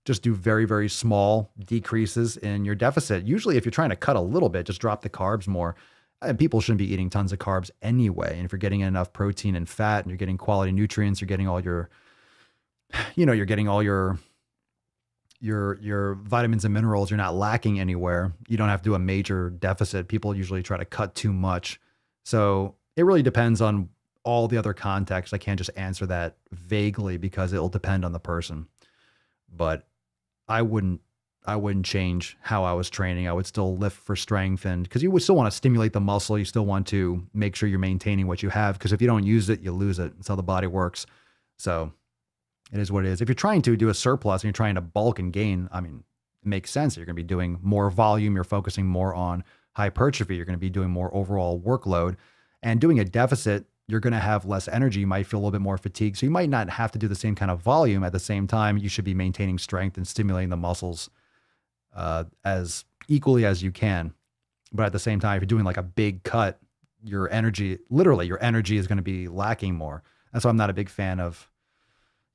B: very, very small decreases in your deficit. Usually if you're trying to cut a little bit, just drop the carbs more. And people shouldn't be eating tons of carbs anyway. And if you're getting enough protein and fat and you're getting quality nutrients, you're getting all your vitamins and minerals, you're not lacking anywhere. You don't have to do a major deficit. People usually try to cut too much. So it really depends on all the other contexts. I can't just answer that vaguely because it'll depend on the person. But I wouldn't change how I was training. I would still lift for strength, and because you would still want to stimulate the muscle, you still want to make sure you're maintaining what you have, because if you don't use it, you lose it. That's how the body works. So it is what it is. If you're trying to do a surplus and you're trying to bulk and gain, it makes sense. You're going to be doing more volume. You're focusing more on hypertrophy. You're going to be doing more overall workload. And doing a deficit, you're going to have less energy. You might feel a little bit more fatigued. So you might not have to do the same kind of volume. At the same time, you should be maintaining strength and stimulating the muscles as equally as you can. But at the same time, if you're doing like a big cut, your energy is going to be lacking more. That's why I'm not a big fan of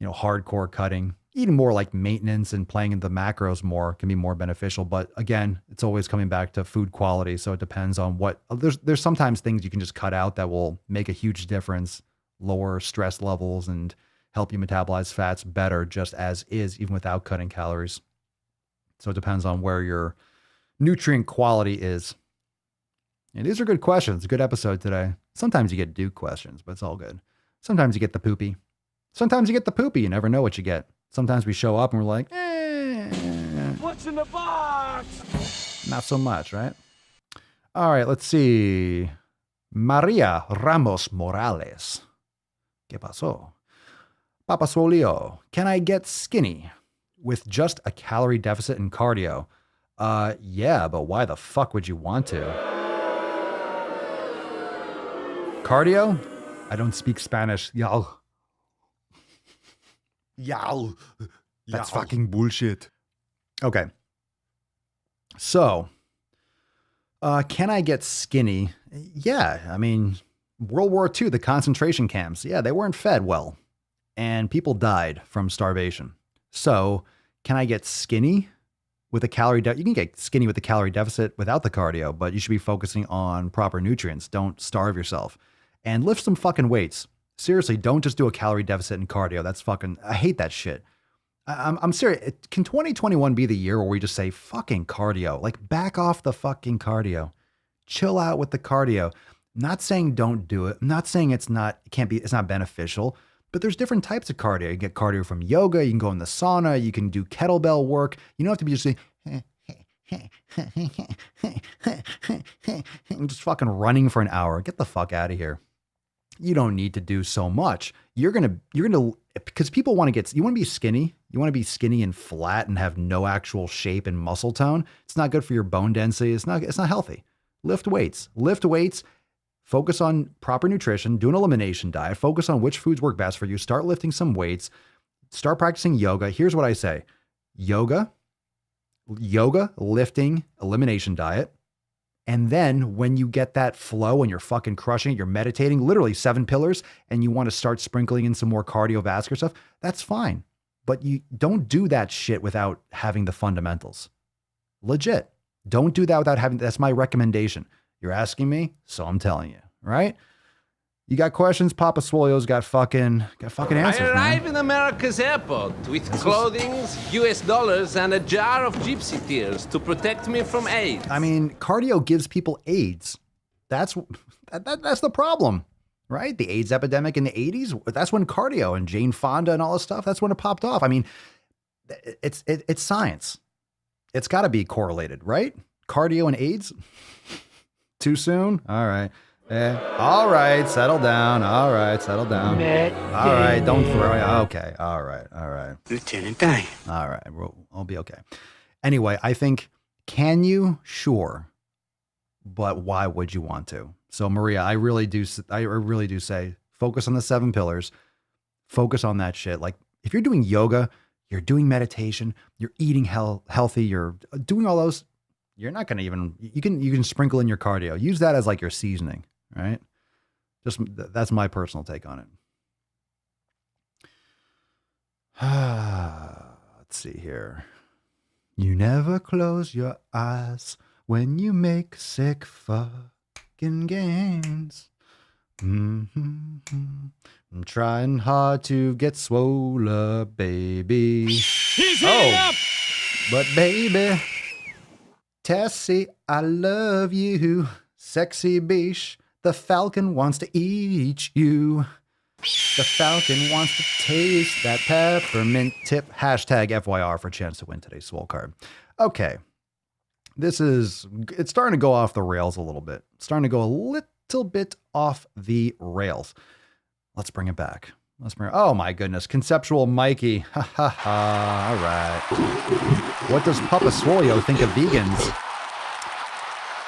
B: hardcore cutting. Eating more like maintenance and playing in the macros more can be more beneficial. But again, it's always coming back to food quality. So it depends on there's sometimes things you can just cut out that will make a huge difference, lower stress levels and help you metabolize fats better just as is, even without cutting calories. So it depends on where your nutrient quality is. And these are good questions. Good episode today. Sometimes you get Duke questions, but it's all good. Sometimes you get the poopy. You never know what you get. Sometimes we show up and we're like,
E: What's in the box?
B: Not so much, right? All right, let's see. Maria Ramos Morales. ¿Qué pasó? Papa Swolio, can I get skinny with just a calorie deficit and cardio? Yeah, but why the fuck would you want to? Cardio? I don't speak Spanish. Y'all. Y'all. That's fucking bullshit. Okay. So, can I get skinny? Yeah. I mean, World War II, the concentration camps, yeah, they weren't fed well. And people died from starvation. So, can I get skinny with a calorie deficit? You can get skinny with a calorie deficit without the cardio, but you should be focusing on proper nutrients. Don't starve yourself. And lift some fucking weights. Seriously, don't just do a calorie deficit and cardio. That's fucking, I hate that shit. I'm serious. Can 2021 be the year where we just say fucking cardio? Like, back off the fucking cardio. Chill out with the cardio. I'm not saying don't do it. I'm not saying it's not beneficial, but there's different types of cardio. You can get cardio from yoga. You can go in the sauna. You can do kettlebell work. You don't have to be just saying, just fucking running for an hour. Get the fuck out of here. You don't need to do so much. You're going to, because people want to get, you want to be skinny. You want to be skinny and flat and have no actual shape and muscle tone. It's not good for your bone density. It's not healthy. Lift weights, focus on proper nutrition, do an elimination diet, focus on which foods work best for you. Start lifting some weights, start practicing yoga. Here's what I say. Yoga, lifting, elimination diet. And then when you get that flow and you're fucking crushing it, you're meditating, literally 7 pillars, and you want to start sprinkling in some more cardiovascular stuff, that's fine. But you don't do that shit without having the fundamentals. Legit. Don't do that without having, that's my recommendation. You're asking me, so I'm telling you, right? You got questions? Papa Swolio's got fucking answers,
G: I arrive
B: man.
G: in America's airport with clothing, US dollars, and a jar of gypsy tears to protect me from AIDS.
B: I mean, cardio gives people AIDS. That's the problem, right? The AIDS epidemic in the 80s, that's when cardio and Jane Fonda and all this stuff, that's when it popped off. I mean, it's science. It's got to be correlated, right? Cardio and AIDS? Too soon? All right. All right, settle down. All right, settle down. All right, don't throw it. Okay, all right.
I: Lieutenant Dan.
B: All right, I'll be okay. Anyway, I think, can you? Sure. But why would you want to? So Maria, I really do say, focus on the 7 pillars. Focus on that shit. Like, if you're doing yoga, you're doing meditation, you're eating healthy, you're doing all those, you're not going to even, you can sprinkle in your cardio. Use that as like your seasoning. Right? That's my personal take on it. Let's see here. You never close your eyes when you make sick fucking gains. I'm trying hard to get swole, baby.
E: He's heating up!
B: But baby, Tessie, I love you. Sexy biche. The falcon wants to eat you. The falcon wants to taste that peppermint tip. Hashtag FYR for a chance to win today's Swole card. Okay. It's starting to go off the rails a little bit. It's starting to go a little bit off the rails. Let's bring it back. Oh my goodness. Conceptual Mikey. Ha ha ha. All right. What does Papa Swolio think of vegans?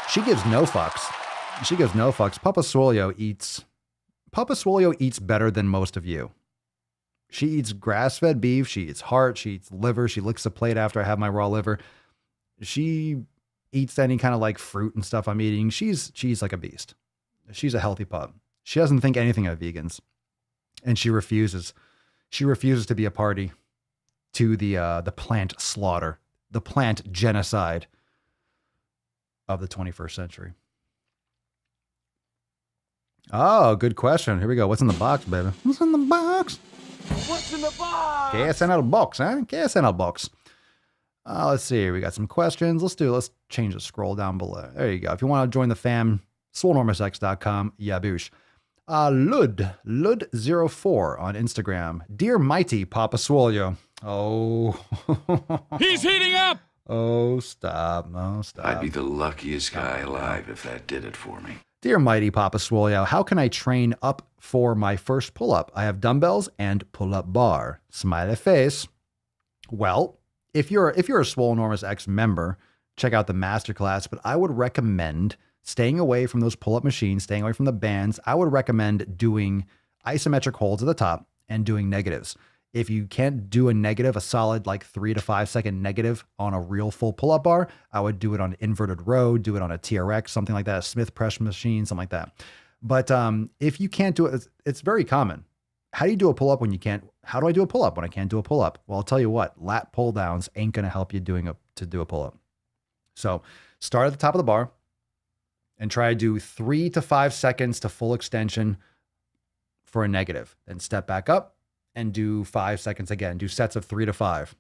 B: She gives no fucks. Papa Swolio eats better than most of you. She eats grass-fed beef. She eats heart. She eats liver. She licks a plate after I have my raw liver. She eats any kind of like fruit and stuff I'm eating. She's like a beast. She's a healthy pup. She doesn't think anything of vegans, and she refuses. She refuses to be a party to the plant slaughter, the plant genocide of the 21st century. Oh, good question. Here we go. What's in the box, baby? What's in the box?
E: What's in the box?
B: ¿Qué es en el box, eh? ¿Qué es en el box? Let's see. We got some questions. Let's change the scroll down below. There you go. If you want to join the fam, Swolenormousx.com. Yaboosh. Lud04 on Instagram. Dear mighty Papa Swolio. Oh.
E: He's heating up!
B: Oh, stop. No, stop.
J: I'd be the luckiest guy alive if that did it for me.
B: Dear mighty Papa Swolio, how can I train up for my first pull-up? I have dumbbells and pull-up bar. Smiley face. Well, if you're a Swolenormous X member, check out the masterclass, but I would recommend staying away from those pull-up machines, staying away from the bands. I would recommend doing isometric holds at the top and doing negatives. If you can't do a negative, a solid like 3 to 5 second negative on a real full pull-up bar, I would do it on inverted row, do it on a TRX, something like that, a Smith press machine, something like that. But if you can't do it, it's very common. How do you do a pull-up when you can't? How do I do a pull-up when I can't do a pull-up? Well, I'll tell you what, lat pull downs ain't going to help you to do a pull-up. So start at the top of the bar and try to do 3 to 5 seconds to full extension for a negative. Then step back up and do 5 seconds again. Do sets of 3 to 5.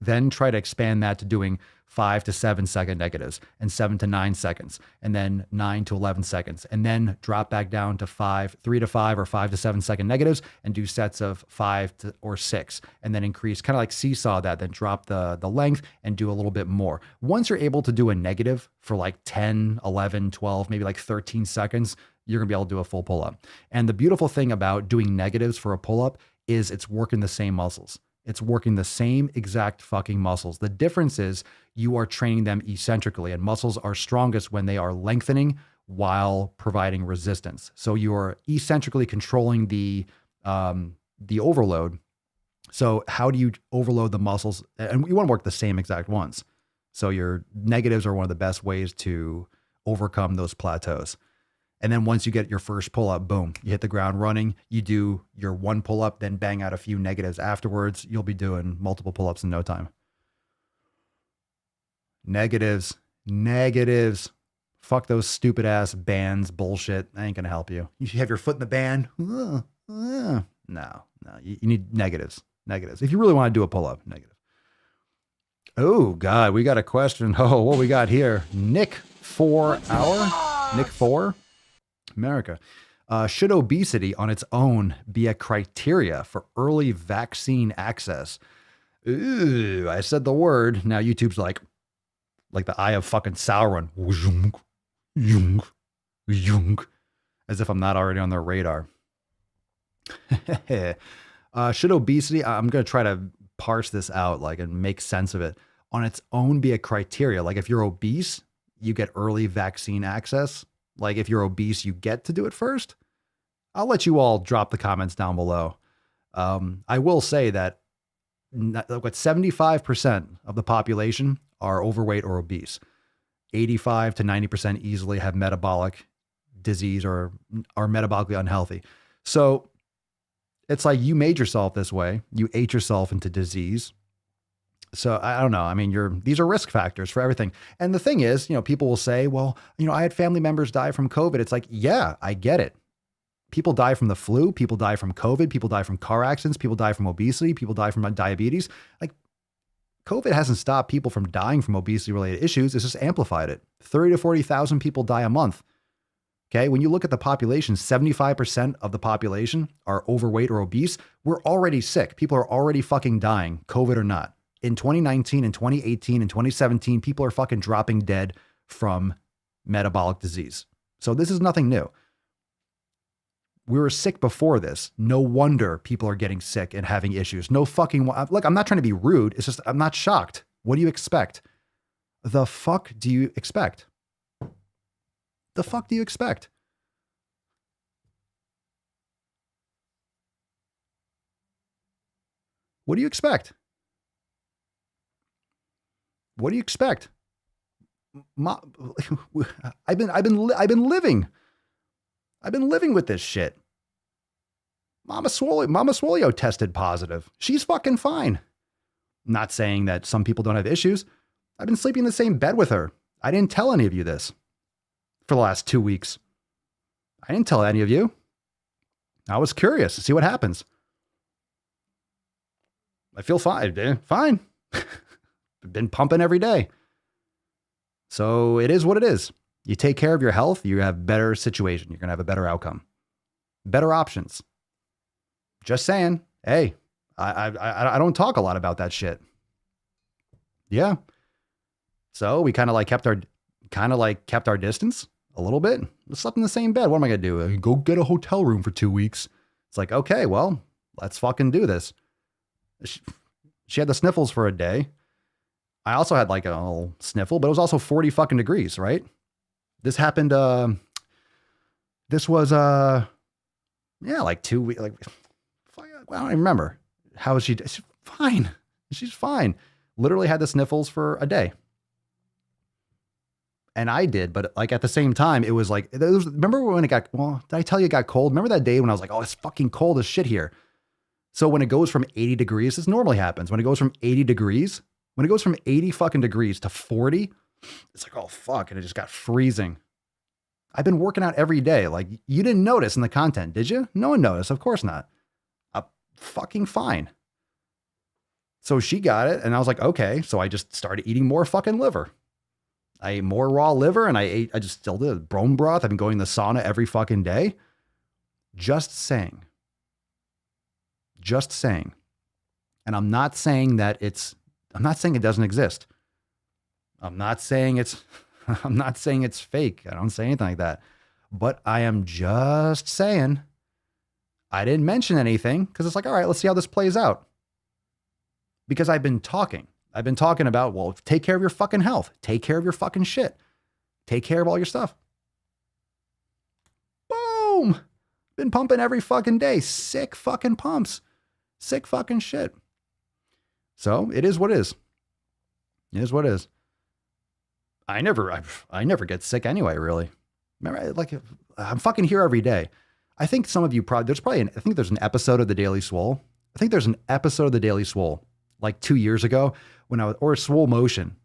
B: Then try to expand that to doing 5 to 7 second negatives and 7 to 9 seconds, and then 9 to 11 seconds, and then drop back down to 3 to 5 or 5 to 7 second negatives and do sets of 5 or 6, and then increase, kind of like seesaw that, then drop the length and do a little bit more. Once you're able to do a negative for like 10, 11, 12, maybe like 13 seconds, you're gonna be able to do a full pull-up. And the beautiful thing about doing negatives for a pull-up is it's working the same muscles. It's working the same exact fucking muscles. The difference is you are training them eccentrically, and muscles are strongest when they are lengthening while providing resistance. So you are eccentrically controlling the overload. So how do you overload the muscles? And you want to work the same exact ones. So your negatives are one of the best ways to overcome those plateaus. And then once you get your first pull-up, boom, you hit the ground running. You do your one pull-up, then bang out a few negatives afterwards. You'll be doing multiple pull-ups in no time. Negatives. Fuck those stupid ass bands bullshit. That ain't gonna help you. You should have your foot in the band. No. You need negatives. If you really want to do a pull-up, negative. Oh God, we got a question. Oh, what we got here? Nick 4 America. Should obesity on its own be a criteria for early vaccine access? Ooh, I said the word. Now YouTube's like the eye of fucking Sauron. As if I'm not already on their radar. Should obesity, I'm going to try to parse this out and make sense of it, on its own be a criteria. Like if you're obese, you get early vaccine access. Like if you're obese, you get to do it first. I'll let you all drop the comments down below. I will say that 75% of the population are overweight or obese. 85 to 90% easily have metabolic disease or are metabolically unhealthy. So it's like you made yourself this way. You ate yourself into disease. So I don't know. I mean, these are risk factors for everything. And the thing is, people will say, well, I had family members die from COVID. It's like, yeah, I get it. People die from the flu. People die from COVID. People die from car accidents. People die from obesity. People die from diabetes. Like COVID hasn't stopped people from dying from obesity related issues. It's just amplified it. 30 to 40,000 people die a month. Okay. When you look at the population, 75% of the population are overweight or obese. We're already sick. People are already fucking dying, COVID or not. In 2019 and 2018 and 2017, people are fucking dropping dead from metabolic disease. So this is nothing new. We were sick before this. No wonder people are getting sick and having issues. No fucking, look, I'm not trying to be rude. It's just, I'm not shocked. What do you expect? The fuck do you expect? The fuck do you expect? What do you expect? What do you expect? I've been living with this shit. Mama Swolio tested positive. She's fucking fine. Not saying that some people don't have issues. I've been sleeping in the same bed with her. I didn't tell any of you this for the last 2 weeks. I didn't tell any of you. I was curious to see what happens. I feel fine. Fine. Been pumping every day. So it is what it is. You take care of your health, you have better situation. You're going to have a better outcome, better options. Just saying. Hey, I don't talk a lot about that shit. Yeah. So we kind of kept our distance a little bit. We slept in the same bed. What am I going to do? Go get a hotel room for 2 weeks. It's like, okay, well, let's fucking do this. She had the sniffles for a day. I also had a little sniffle, but it was also 40 fucking degrees, right? This happened, this was, like 2 weeks, like, I don't even remember. How is she? She's fine. She's fine. Literally had the sniffles for a day. And I did, but like at the same time, it was like, remember when it got, well, did I tell you it got cold? Remember that day when I was like, oh, it's fucking cold as shit here. So when it goes from 80 degrees, this normally happens. When it goes from 80 degrees, when it goes from 80 fucking degrees to 40, it's like, oh fuck. And it just got freezing. I've been working out every day. Like you didn't notice in the content, did you? No one noticed. Of course not. I'm fucking fine. So she got it. And I was like, okay. So I just started eating more fucking liver. I ate more raw liver and I just still did bone broth. I've been going to the sauna every fucking day. Just saying. Just saying. And I'm not saying that I'm not saying it doesn't exist. I'm not saying it's fake. I don't say anything like that. But I am just saying I didn't mention anything because it's like, all right, let's see how this plays out. Because I've been talking about, well, take care of your fucking health. Take care of your fucking shit. Take care of all your stuff. Boom. Been pumping every fucking day. Sick fucking pumps. Sick fucking shit. So it is what it is. It is what it is. I never get sick anyway, really. Remember, like, I'm fucking here every day. I think some of you I think there's an episode of The Daily Swole. I think there's an episode of The Daily Swole like 2 years ago or Swole Motion.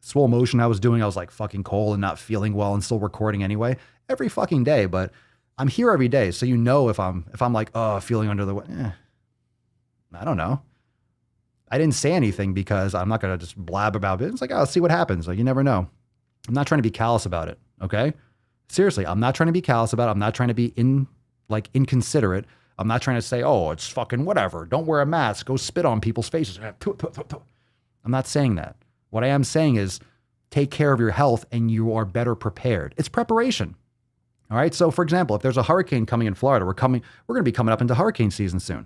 B: Swole Motion I was like fucking cold and not feeling well and still recording anyway every fucking day. But I'm here every day. So you know, if I'm like, oh, feeling under the weather, I don't know. I didn't say anything because I'm not going to just blab about it. It's like, oh, let's see what happens. Like, you never know. I'm not trying to be callous about it. Okay. Seriously. I'm not trying to be callous about it. I'm not trying to be inconsiderate. I'm not trying to say, oh, it's fucking whatever. Don't wear a mask. Go spit on people's faces. I'm not saying that. What I am saying is take care of your health and you are better prepared. It's preparation. All right. So for example, if there's a hurricane coming in Florida, we're going to be coming up into hurricane season soon.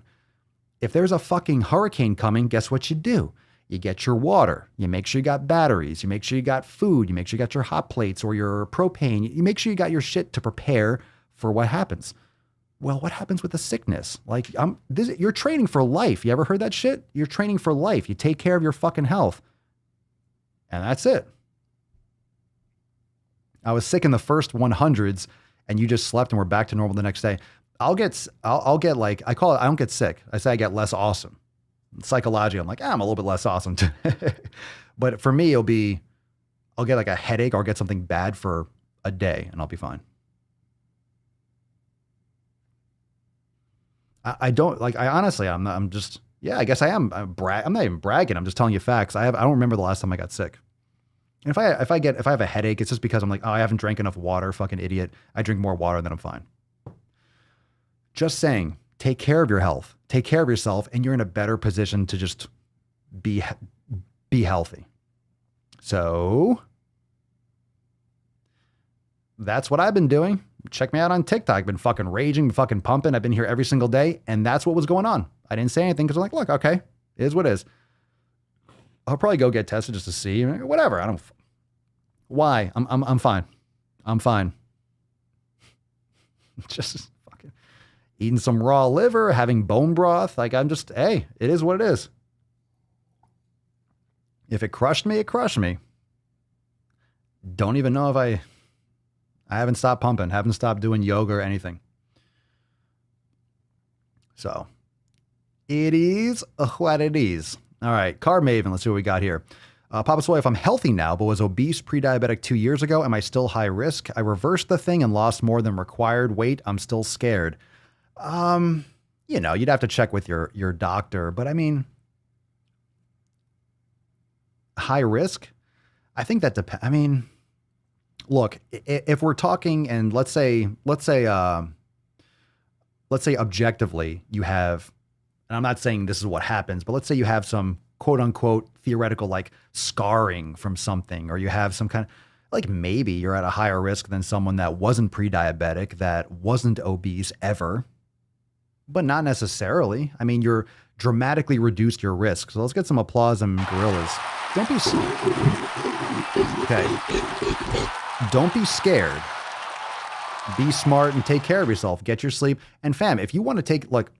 B: If there's a fucking hurricane coming, guess what you do? You get your water. You make sure you got batteries. You make sure you got food. You make sure you got your hot plates or your propane. You make sure you got your shit to prepare for what happens. Well, what happens with the sickness? Like, you're training for life. You ever heard that shit? You're training for life. You take care of your fucking health. And that's it. I was sick in the first 100s and you just slept and we're back to normal the next day. I'll get like, I call it, I don't get sick. I say I get less awesome. Psychologically, I'm like, I'm a little bit less awesome. But for me, I'll get like a headache or I'll get something bad for a day and I'll be fine. I don't like, I honestly, I'm just, yeah, I guess I am. I'm not even bragging. I'm just telling you facts. I don't remember the last time I got sick. And if I have a headache, it's just because I'm like, oh, I haven't drank enough water. Fucking idiot. I drink more water and then I'm fine. Just saying, take care of your health, take care of yourself, and you're in a better position to just be healthy. So that's what I've been doing. Check me out on TikTok. I've been fucking raging, been fucking pumping. I've been here every single day. And that's what was going on. I didn't say anything because I'm like, look, okay, it is what it is. I'll probably go get tested just to see, whatever. Why? I'm fine. I'm fine. Just fucking eating some raw liver, having bone broth. Like hey, it is what it is. If it crushed me, it crushed me. Don't even know if I haven't stopped pumping, haven't stopped doing yoga or anything. So it is what it is. All right, Car Maven, let's see what we got here. Papa Swole, if I'm healthy now, but was obese, pre-diabetic 2 years ago, am I still high risk? I reversed the thing and lost more than required weight. I'm still scared. You'd have to check with your doctor, but I mean, high risk? I think that depends. I mean, look, if we're talking and let's say objectively you have, and I'm not saying this is what happens, but let's say you have some quote unquote theoretical like scarring from something, or you have some kind of like, maybe you're at a higher risk than someone that wasn't pre-diabetic, that wasn't obese ever, but not necessarily. I mean, you're dramatically reduced your risk. So let's get some applause and gorillas. Don't be okay. Don't be scared. Be smart and take care of yourself. Get your sleep. And fam, if you want to take, like,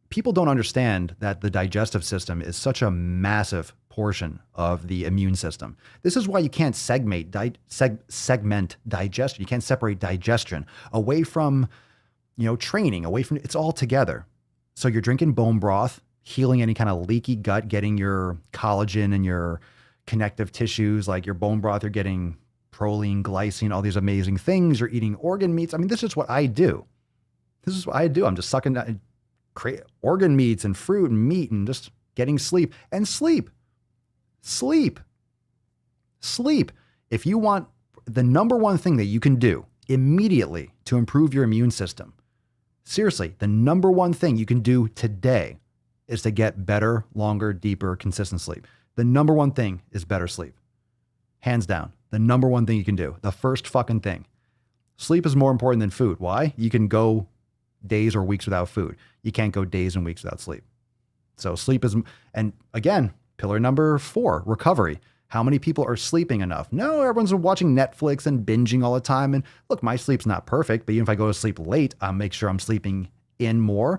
B: people don't understand that the digestive system is such a massive portion of the immune system. This is why you can't segment digestion. You can't separate digestion away from, training, away from, it's all together. So you're drinking bone broth, healing any kind of leaky gut, getting your collagen and your connective tissues, like your bone broth, you're getting proline, glycine, all these amazing things. You're eating organ meats. I mean, this is what I do. I'm just sucking down organ meats and fruit and meat and just getting sleep. And sleep. If you want the number one thing that you can do immediately to improve your immune system, seriously, the number one thing you can do today is to get better, longer, deeper, consistent sleep. The number one thing is better sleep. Hands down. The number one thing you can do. The first fucking thing. Sleep is more important than food. Why? You can go days or weeks without food. You can't go days and weeks without sleep. So sleep is, and again, pillar number 4, recovery. How many people are sleeping enough? No, everyone's watching Netflix and binging all the time. And look, my sleep's not perfect, but even if I go to sleep late, I'll make sure I'm sleeping in more.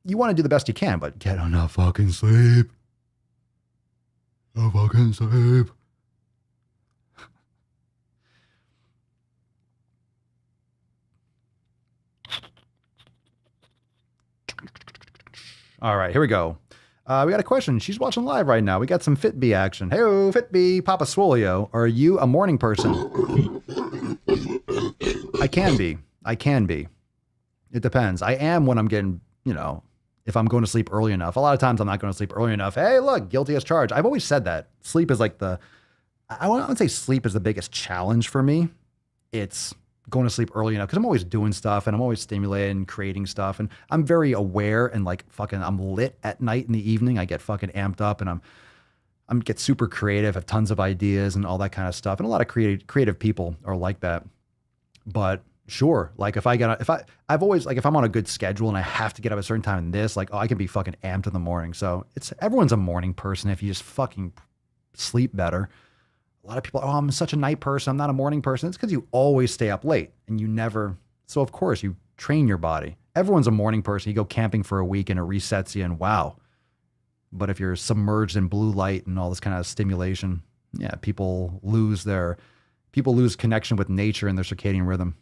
B: You want to do the best you can, but get enough fucking sleep. No fucking sleep. All right, here we go. We got a question. She's watching live right now. We got some Fitbee action. Hey, Fitbee, Papa Swolio. Are you a morning person? I can be. It depends. I am when I'm getting, if I'm going to sleep early enough. A lot of times I'm not going to sleep early enough. Hey, look, guilty as charged. I've always said that. Sleep is like I wouldn't say sleep is the biggest challenge for me. It's going to sleep early enough because I'm always doing stuff and I'm always stimulated and creating stuff. And I'm very aware and I'm lit at night in the evening. I get fucking amped up and I'm get super creative, have tons of ideas and all that kind of stuff. And a lot of creative people are like that. But sure, like if I'm on a good schedule and I have to get up at a certain time in this, I can be fucking amped in the morning. So everyone's a morning person if you just fucking sleep better. A lot of people, I'm such a night person. I'm not a morning person. It's because you always stay up late and you never. So of course you train your body. Everyone's a morning person. You go camping for a week and it resets you and wow. But if you're submerged in blue light and all this kind of stimulation, yeah, people lose connection with nature and their circadian rhythm.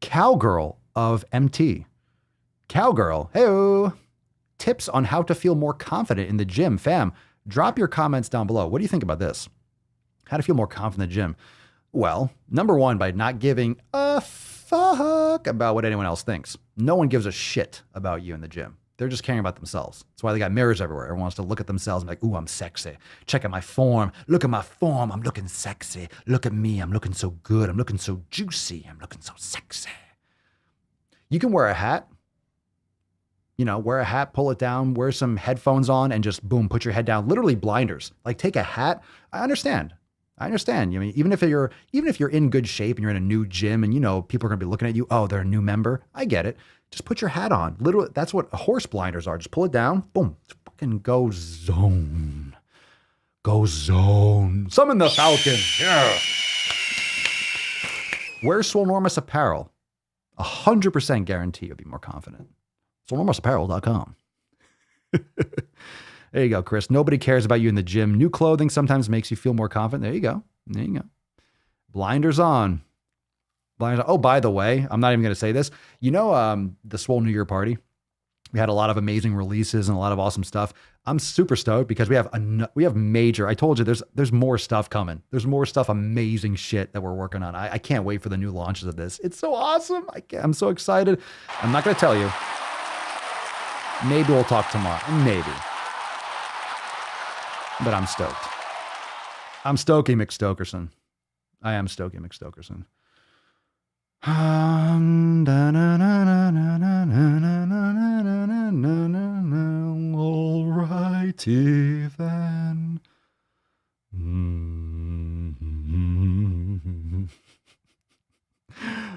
B: Cowgirl of MT. Cowgirl, hey, tips on how to feel more confident in the gym. Fam, drop your comments down below. What do you think about this? How to feel more confident in the gym? Well, number 1, by not giving a fuck about what anyone else thinks. No one gives a shit about you in the gym. They're just caring about themselves. That's why they got mirrors everywhere. Everyone wants to look at themselves and be like, ooh, I'm sexy. Check out my form. Look at my form. I'm looking sexy. Look at me. I'm looking so good. I'm looking so juicy. I'm looking so sexy. You can wear a hat. Wear a hat, pull it down, wear some headphones on and just boom, put your head down, literally blinders. Like take a hat. I understand. Even if you're in good shape and you're in a new gym and people are going to be looking at you, oh, they're a new member. I get it. Just put your hat on. Literally, that's what horse blinders are. Just pull it down, boom, fucking go zone. Go zone. Summon the Falcon. Yeah. Wear Swolenormous apparel. 100% guarantee you'll be more confident. Swolenormousapparel.com. There you go, Chris. Nobody cares about you in the gym. New clothing sometimes makes you feel more confident. There you go. Blinders on. Oh, by the way, I'm not even going to say this. The Swole New Year party. We had a lot of amazing releases and a lot of awesome stuff. I'm super stoked because we have major. I told you there's more stuff coming. There's more stuff, amazing shit that we're working on. I can't wait for the new launches of this. It's so awesome. I'm so excited. I'm not going to tell you. Maybe we'll talk tomorrow. Maybe. But I'm stoked. I'm Stokey McStokerson. I am Stokey McStokerson. Alrighty then.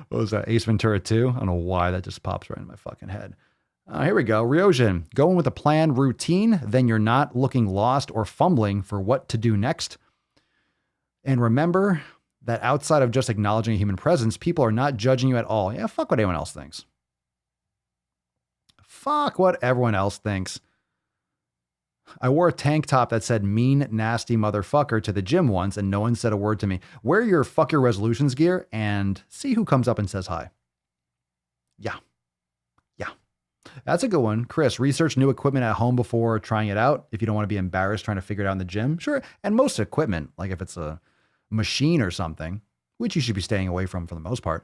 B: What was that? Ace Ventura 2? I don't know why that just pops right in my fucking head. Here we go. Ryojin, going with a planned routine, then you're not looking lost or fumbling for what to do next. And remember that outside of just acknowledging a human presence, people are not judging you at all. Yeah, fuck what anyone else thinks. Fuck what everyone else thinks. I wore a tank top that said mean, nasty motherfucker to the gym once and no one said a word to me. Wear your fuck your resolutions gear and see who comes up and says hi. Yeah. That's a good one. Chris, research new equipment at home before trying it out if you don't want to be embarrassed trying to figure it out in the gym. Sure. And most equipment, like if it's a machine or something, which you should be staying away from for the most part,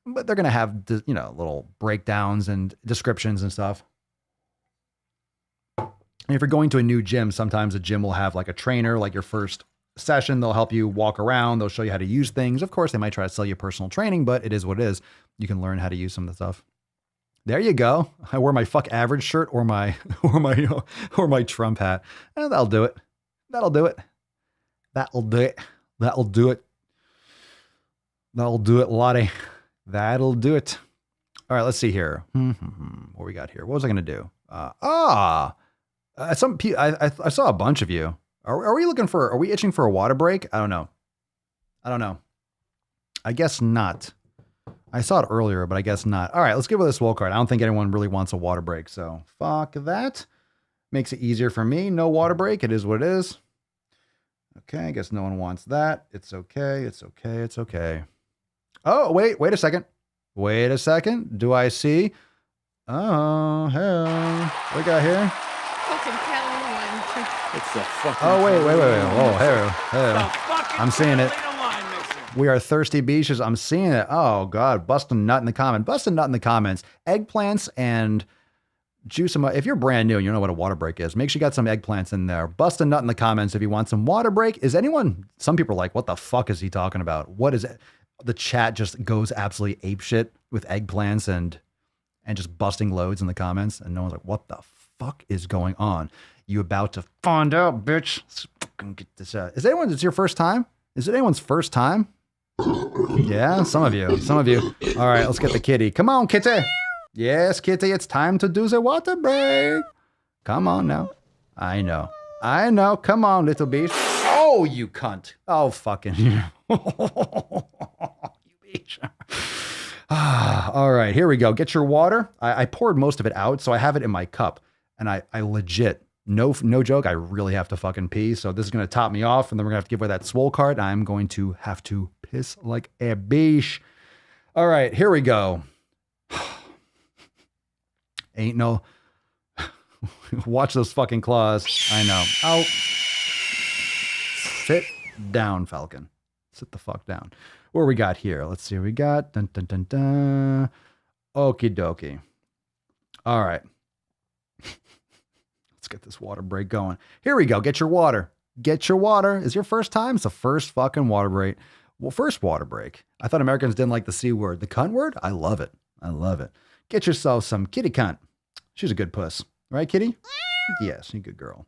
B: but they're going to have, little breakdowns and descriptions and stuff. And if you're going to a new gym, sometimes a gym will have like a trainer, like your first session. They'll help you walk around. They'll show you how to use things. Of course, they might try to sell you personal training, but it is what it is. You can learn how to use some of the stuff. There you go. I wear my fuck average shirt or my Trump hat. And that'll do it. That'll do it, Lottie. That'll do it. All right, let's see here. What we got here? What was I going to do? I saw a bunch of you. Are we itching for a water break? I don't know. I guess not. I saw it earlier, but I guess not. All right, let's give it a Swole card. I don't think anyone really wants a water break, so fuck that. Makes it easier for me. No water break. It is what it is. Okay, I guess no one wants that. It's okay. Oh, wait a second. Do I see? Oh, hell. What we got here?
E: Fucking Catalina.
D: It's the fucking.
B: Oh, wait. Oh, hey. I'm seeing it.
E: Catalina wine mixer.
B: We are thirsty beaches. I'm seeing it. Oh, God. Bust a nut in the comments. Eggplants and juice them up. If you're brand new and you don't know what a water break is, make sure you got some eggplants in there. Bust a nut in the comments if you want some water break. Some people are like, what the fuck is he talking about? What is it? The chat just goes absolutely apeshit with eggplants and just busting loads in the comments. And no one's like, what the fuck is going on? You about to find out, bitch. Let's fucking get this out. Is it your first time? Is it anyone's first time? Yeah, some of you. All right, let's get the kitty. Come on, kitty. Yes, kitty, it's time to do the water break. Come on now. I know. Come on, little beast. Oh, you cunt. Oh, fucking. You bitch. All right, here we go. Get your water. I poured most of it out, so I have it in my cup. And I legit, no joke, I really have to fucking pee. So this is going to top me off, and then we're going to have to give away that Swole card. I'm going to have to piss like a bitch. All right, here we go. Ain't no... Watch those fucking claws. I know. Oh. Sit down, Falcon. Sit the fuck down. What we got here? Let's see what we got. Dun, dun, dun, dun. Okie dokie. All right. Let's get this water break going. Here we go. Get your water. Is your first time? It's the first fucking water break. Well, first water break. I thought Americans didn't like the C word. The cunt word? I love it. Get yourself some kitty cunt. She's a good puss. Right, kitty? Yes, you good girl.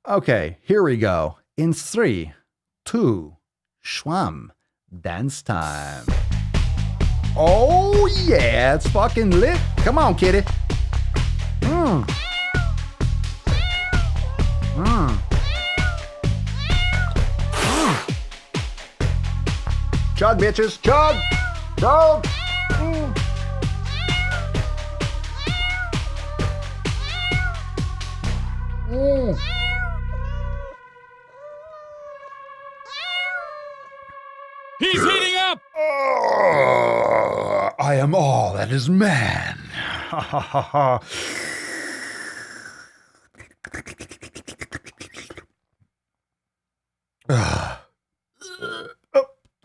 B: Okay, here we go. In 3, 2, schwam. Dance time. Oh, yeah, it's fucking lit. Come on, kitty. Chug, bitches. Chug.
E: He's heating up!
B: I am all that is man. Hold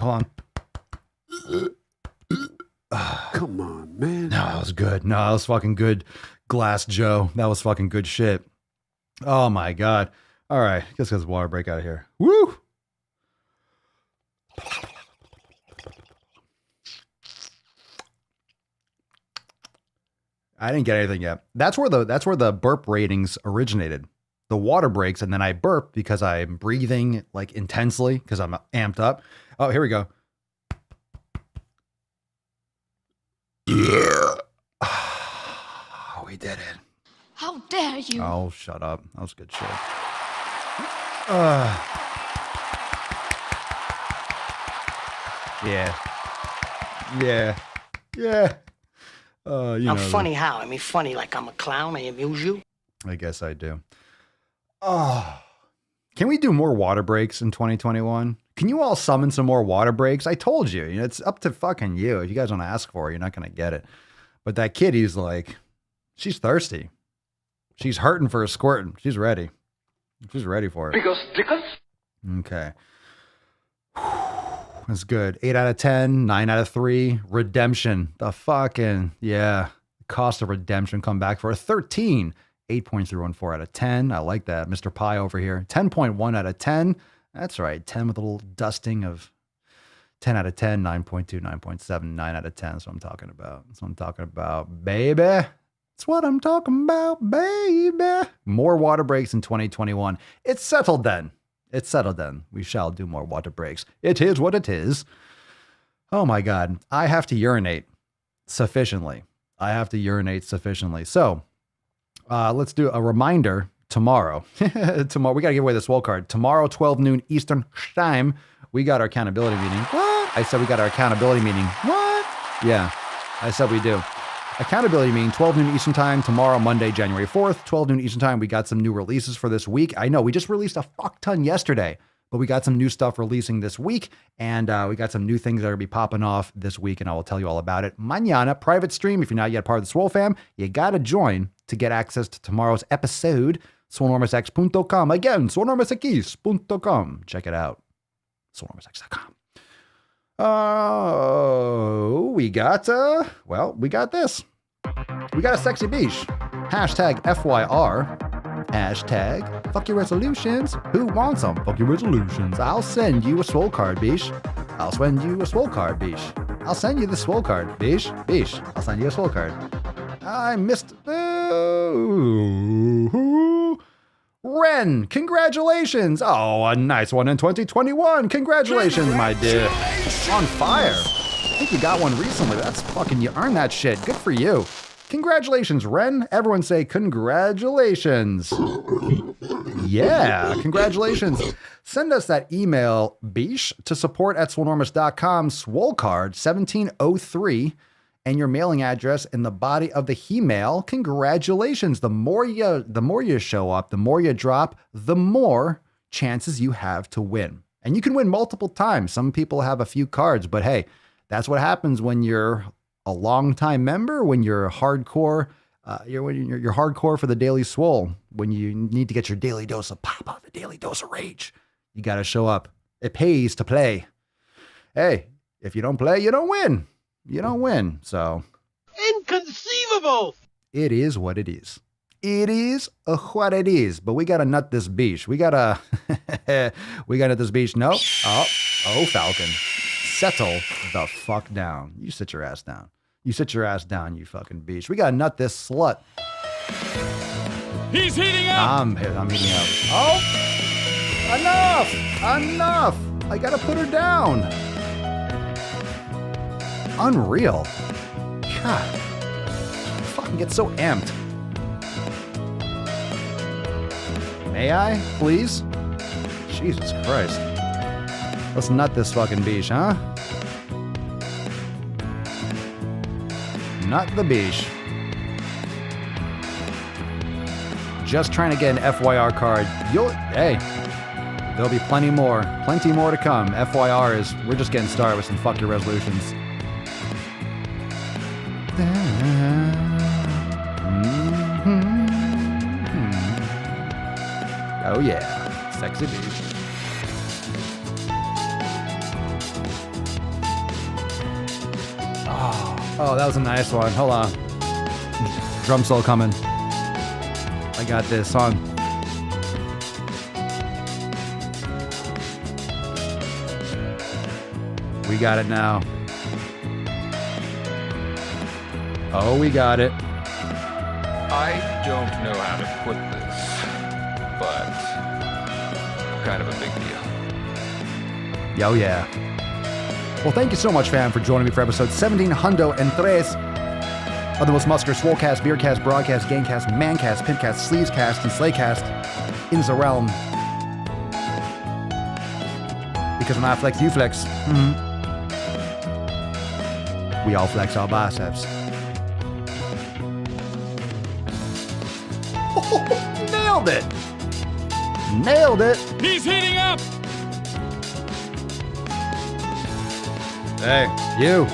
B: on.
J: Come on, man.
B: No, that was good. No, that was fucking good. Glass Joe. That was fucking good shit. Oh my God. All right. Let's get this water break out of here. Woo! I didn't get anything yet. That's where the burp ratings originated. The water breaks, and then I burp because I'm breathing like intensely because I'm amped up. Oh, here we go. We did it.
I: How dare you?
B: Oh, shut up. That was good shit. Yeah. Yeah. Yeah.
K: I'm funny how? I mean, funny like I'm a clown. I amuse you.
B: I guess I do. Oh. Can we do more water breaks in 2021? Can you all summon some more water breaks? I told you, it's up to fucking you. If you guys don't ask for it, you're not going to get it. But that kid, he's like, she's thirsty. She's hurting for a squirting. She's ready. She's ready for it.
C: Because.
B: Okay. That's good. 8 out of 10, 9 out of 3. Redemption. The fucking, yeah. Cost of redemption come back for a 13. 8.314 out of 10. I like that. Mr. Pie over here. 10.1 out of 10. That's right. 10 with a little dusting of 10 out of 10, 9.2, 9.7, 9 out of 10. That's what I'm talking about. That's what I'm talking about, baby. That's what I'm talking about, baby. More water breaks in 2021. It's settled then. It's settled then. We shall do more water breaks. It is what it is. Oh my God. I have to urinate sufficiently. So let's do a reminder tomorrow. Tomorrow, we got to give away the Swole card. Tomorrow, 12 noon Eastern time, we got our accountability meeting. What? I said we got our accountability meeting. What? Yeah, I said we do. Accountability meeting, 12 noon Eastern time, tomorrow, Monday, January 4th, 12 noon Eastern time. We got some new releases for this week. I know we just released a fuck ton yesterday, but we got some new stuff releasing this week, and we got some new things that are going to be popping off this week, and I will tell you all about it. Mañana, private stream. If you're not yet part of the Swole fam, you got to join to get access to tomorrow's episode, Swolenormousx.com. Again, Swolenormousx.com. Check it out. Swolenormousx.com. Oh, we got this. We got a sexy beach. Hashtag FYR. Hashtag fuck your resolutions. Who wants them? Fuck your resolutions. I'll send you a Swole card, beach. I'll send you a Swole card, beach. I'll send you the Swole card, beach. Beach. I'll send you a Swole card. I missed. Ren, congratulations. Oh, a nice one in 2021. Congratulations, my dear. On fire. I think you got one recently. That's fucking, you earned that shit. Good for you. Congratulations, Ren. Everyone say congratulations. Yeah, congratulations. Send us that email, beesh, to support@swolenormous.com, Swole card 1703, and your mailing address in the body of the he-mail. Congratulations. The more you show up, the more you drop, the more chances you have to win. And you can win multiple times. Some people have a few cards, but hey, that's what happens when you're a long-time member, when you're hardcore, you're hardcore for the Daily Swole, when you need to get your daily dose of papa, the daily dose of rage. You got to show up. It pays to play. Hey, if you don't play, you don't win. You don't win. So
H: Inconceivable!
B: It is what it is. It is what it is. But we got to nut this beach. We got to nut this beach. No. Oh, Falcon. Settle the fuck down. You sit your ass down. You sit your ass down, you fucking beach. We got to nut this slut.
E: He's heating up!
B: I'm heating up. Oh! Enough! I got to put her down. Unreal. God. I fucking get so amped. May I, please? Jesus Christ. Let's nut this fucking beach, huh? Nut the beach. Just trying to get an FYR card. Hey, there'll be plenty more to come. FYR is, we're just getting started with some fuck your resolutions. Oh yeah, sexy beach. Oh, that was a nice one. Hold on. Drum solo coming. I got this song. We got it now. Oh, we got it.
L: I don't know how to put this, but kind of a big deal.
B: Yo, yeah. Well, thank you so much, fam, for joining me for episode 1703. of the most muscular Swolecast, Beercast, Broadcast, Gangcast, Mancast, Pimpcast, Sleevescast, and Slaycast in the realm. Because when I flex, you flex. We all flex our biceps. Nailed it! Nailed it!
E: He's heating up!
B: Hey, you're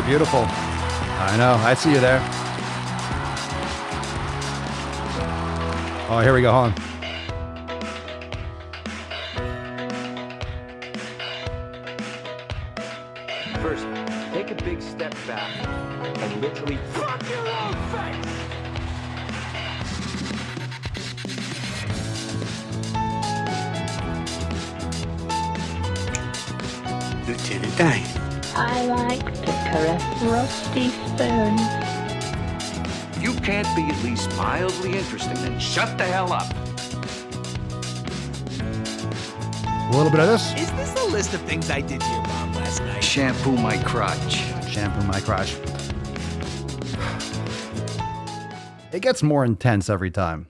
B: beautiful. I know, I see you there. Oh, here we go, hold on.
M: First, take a big step back and literally fuck your own face!
K: Lieutenant Dan.
I: I like to caress rusty spoons.
J: If you can't be at least mildly interesting, then shut the hell up.
B: A little bit of this.
N: Is this a list of things I did to your mom last night?
J: Shampoo my crotch.
B: Shampoo my crotch. It gets more intense every time.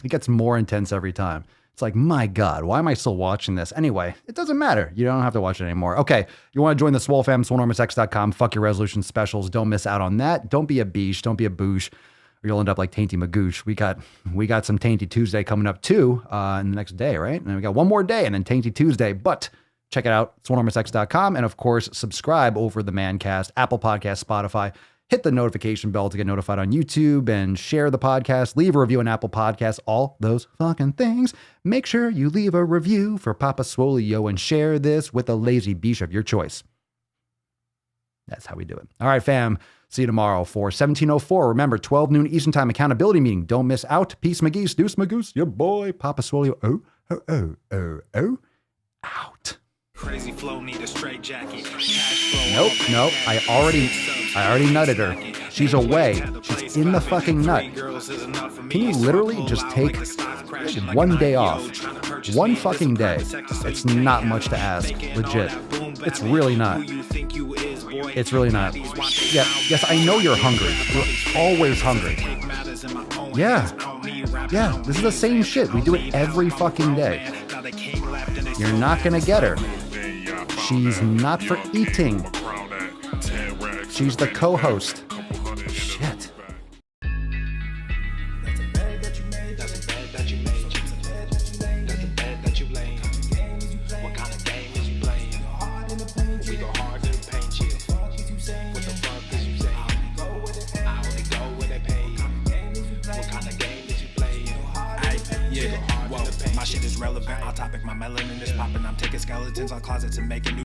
B: It gets more intense every time. It's like, my God, why am I still watching this? Anyway, it doesn't matter. You don't have to watch it anymore. Okay, you want to join the Swole fam, Swolenormousx.com. Fuck your resolution specials. Don't miss out on that. Don't be a beesh. Don't be a boosh. Or you'll end up like Tainty Magoosh. We got some Tainty Tuesday coming up too in the next day, right? And then we got one more day and then Tainty Tuesday. But check it out, Swolenormousx.com. And of course, subscribe over the Mancast, Apple Podcasts, Spotify. Hit the notification bell to get notified on YouTube and share the podcast. Leave a review on Apple Podcasts, all those fucking things. Make sure you leave a review for Papa Swolio and share this with a lazy beach of your choice. That's how we do it. All right, fam. See you tomorrow for 1704. Remember, 12 noon Eastern Time accountability meeting. Don't miss out. Peace, McGeese. Deuce, Magoose. Your boy, Papa Swolio. Oh. Out.
A: Crazy flow, need a straight jacket.
B: Nope. I already nutted her. She's away. She's in the fucking nut. Can you literally just take one day off? One fucking day. It's not much to ask. Legit. It's really not. It's really not. Yeah, yes, I know you're hungry. You're always hungry. Yeah, this is the same shit. We do it every fucking day. You're not gonna get her. She's not for eating. She's the co-host. Shit.
A: My shit is relevant, off topic, my melanin is popping. I'm taking skeletons on closets and making new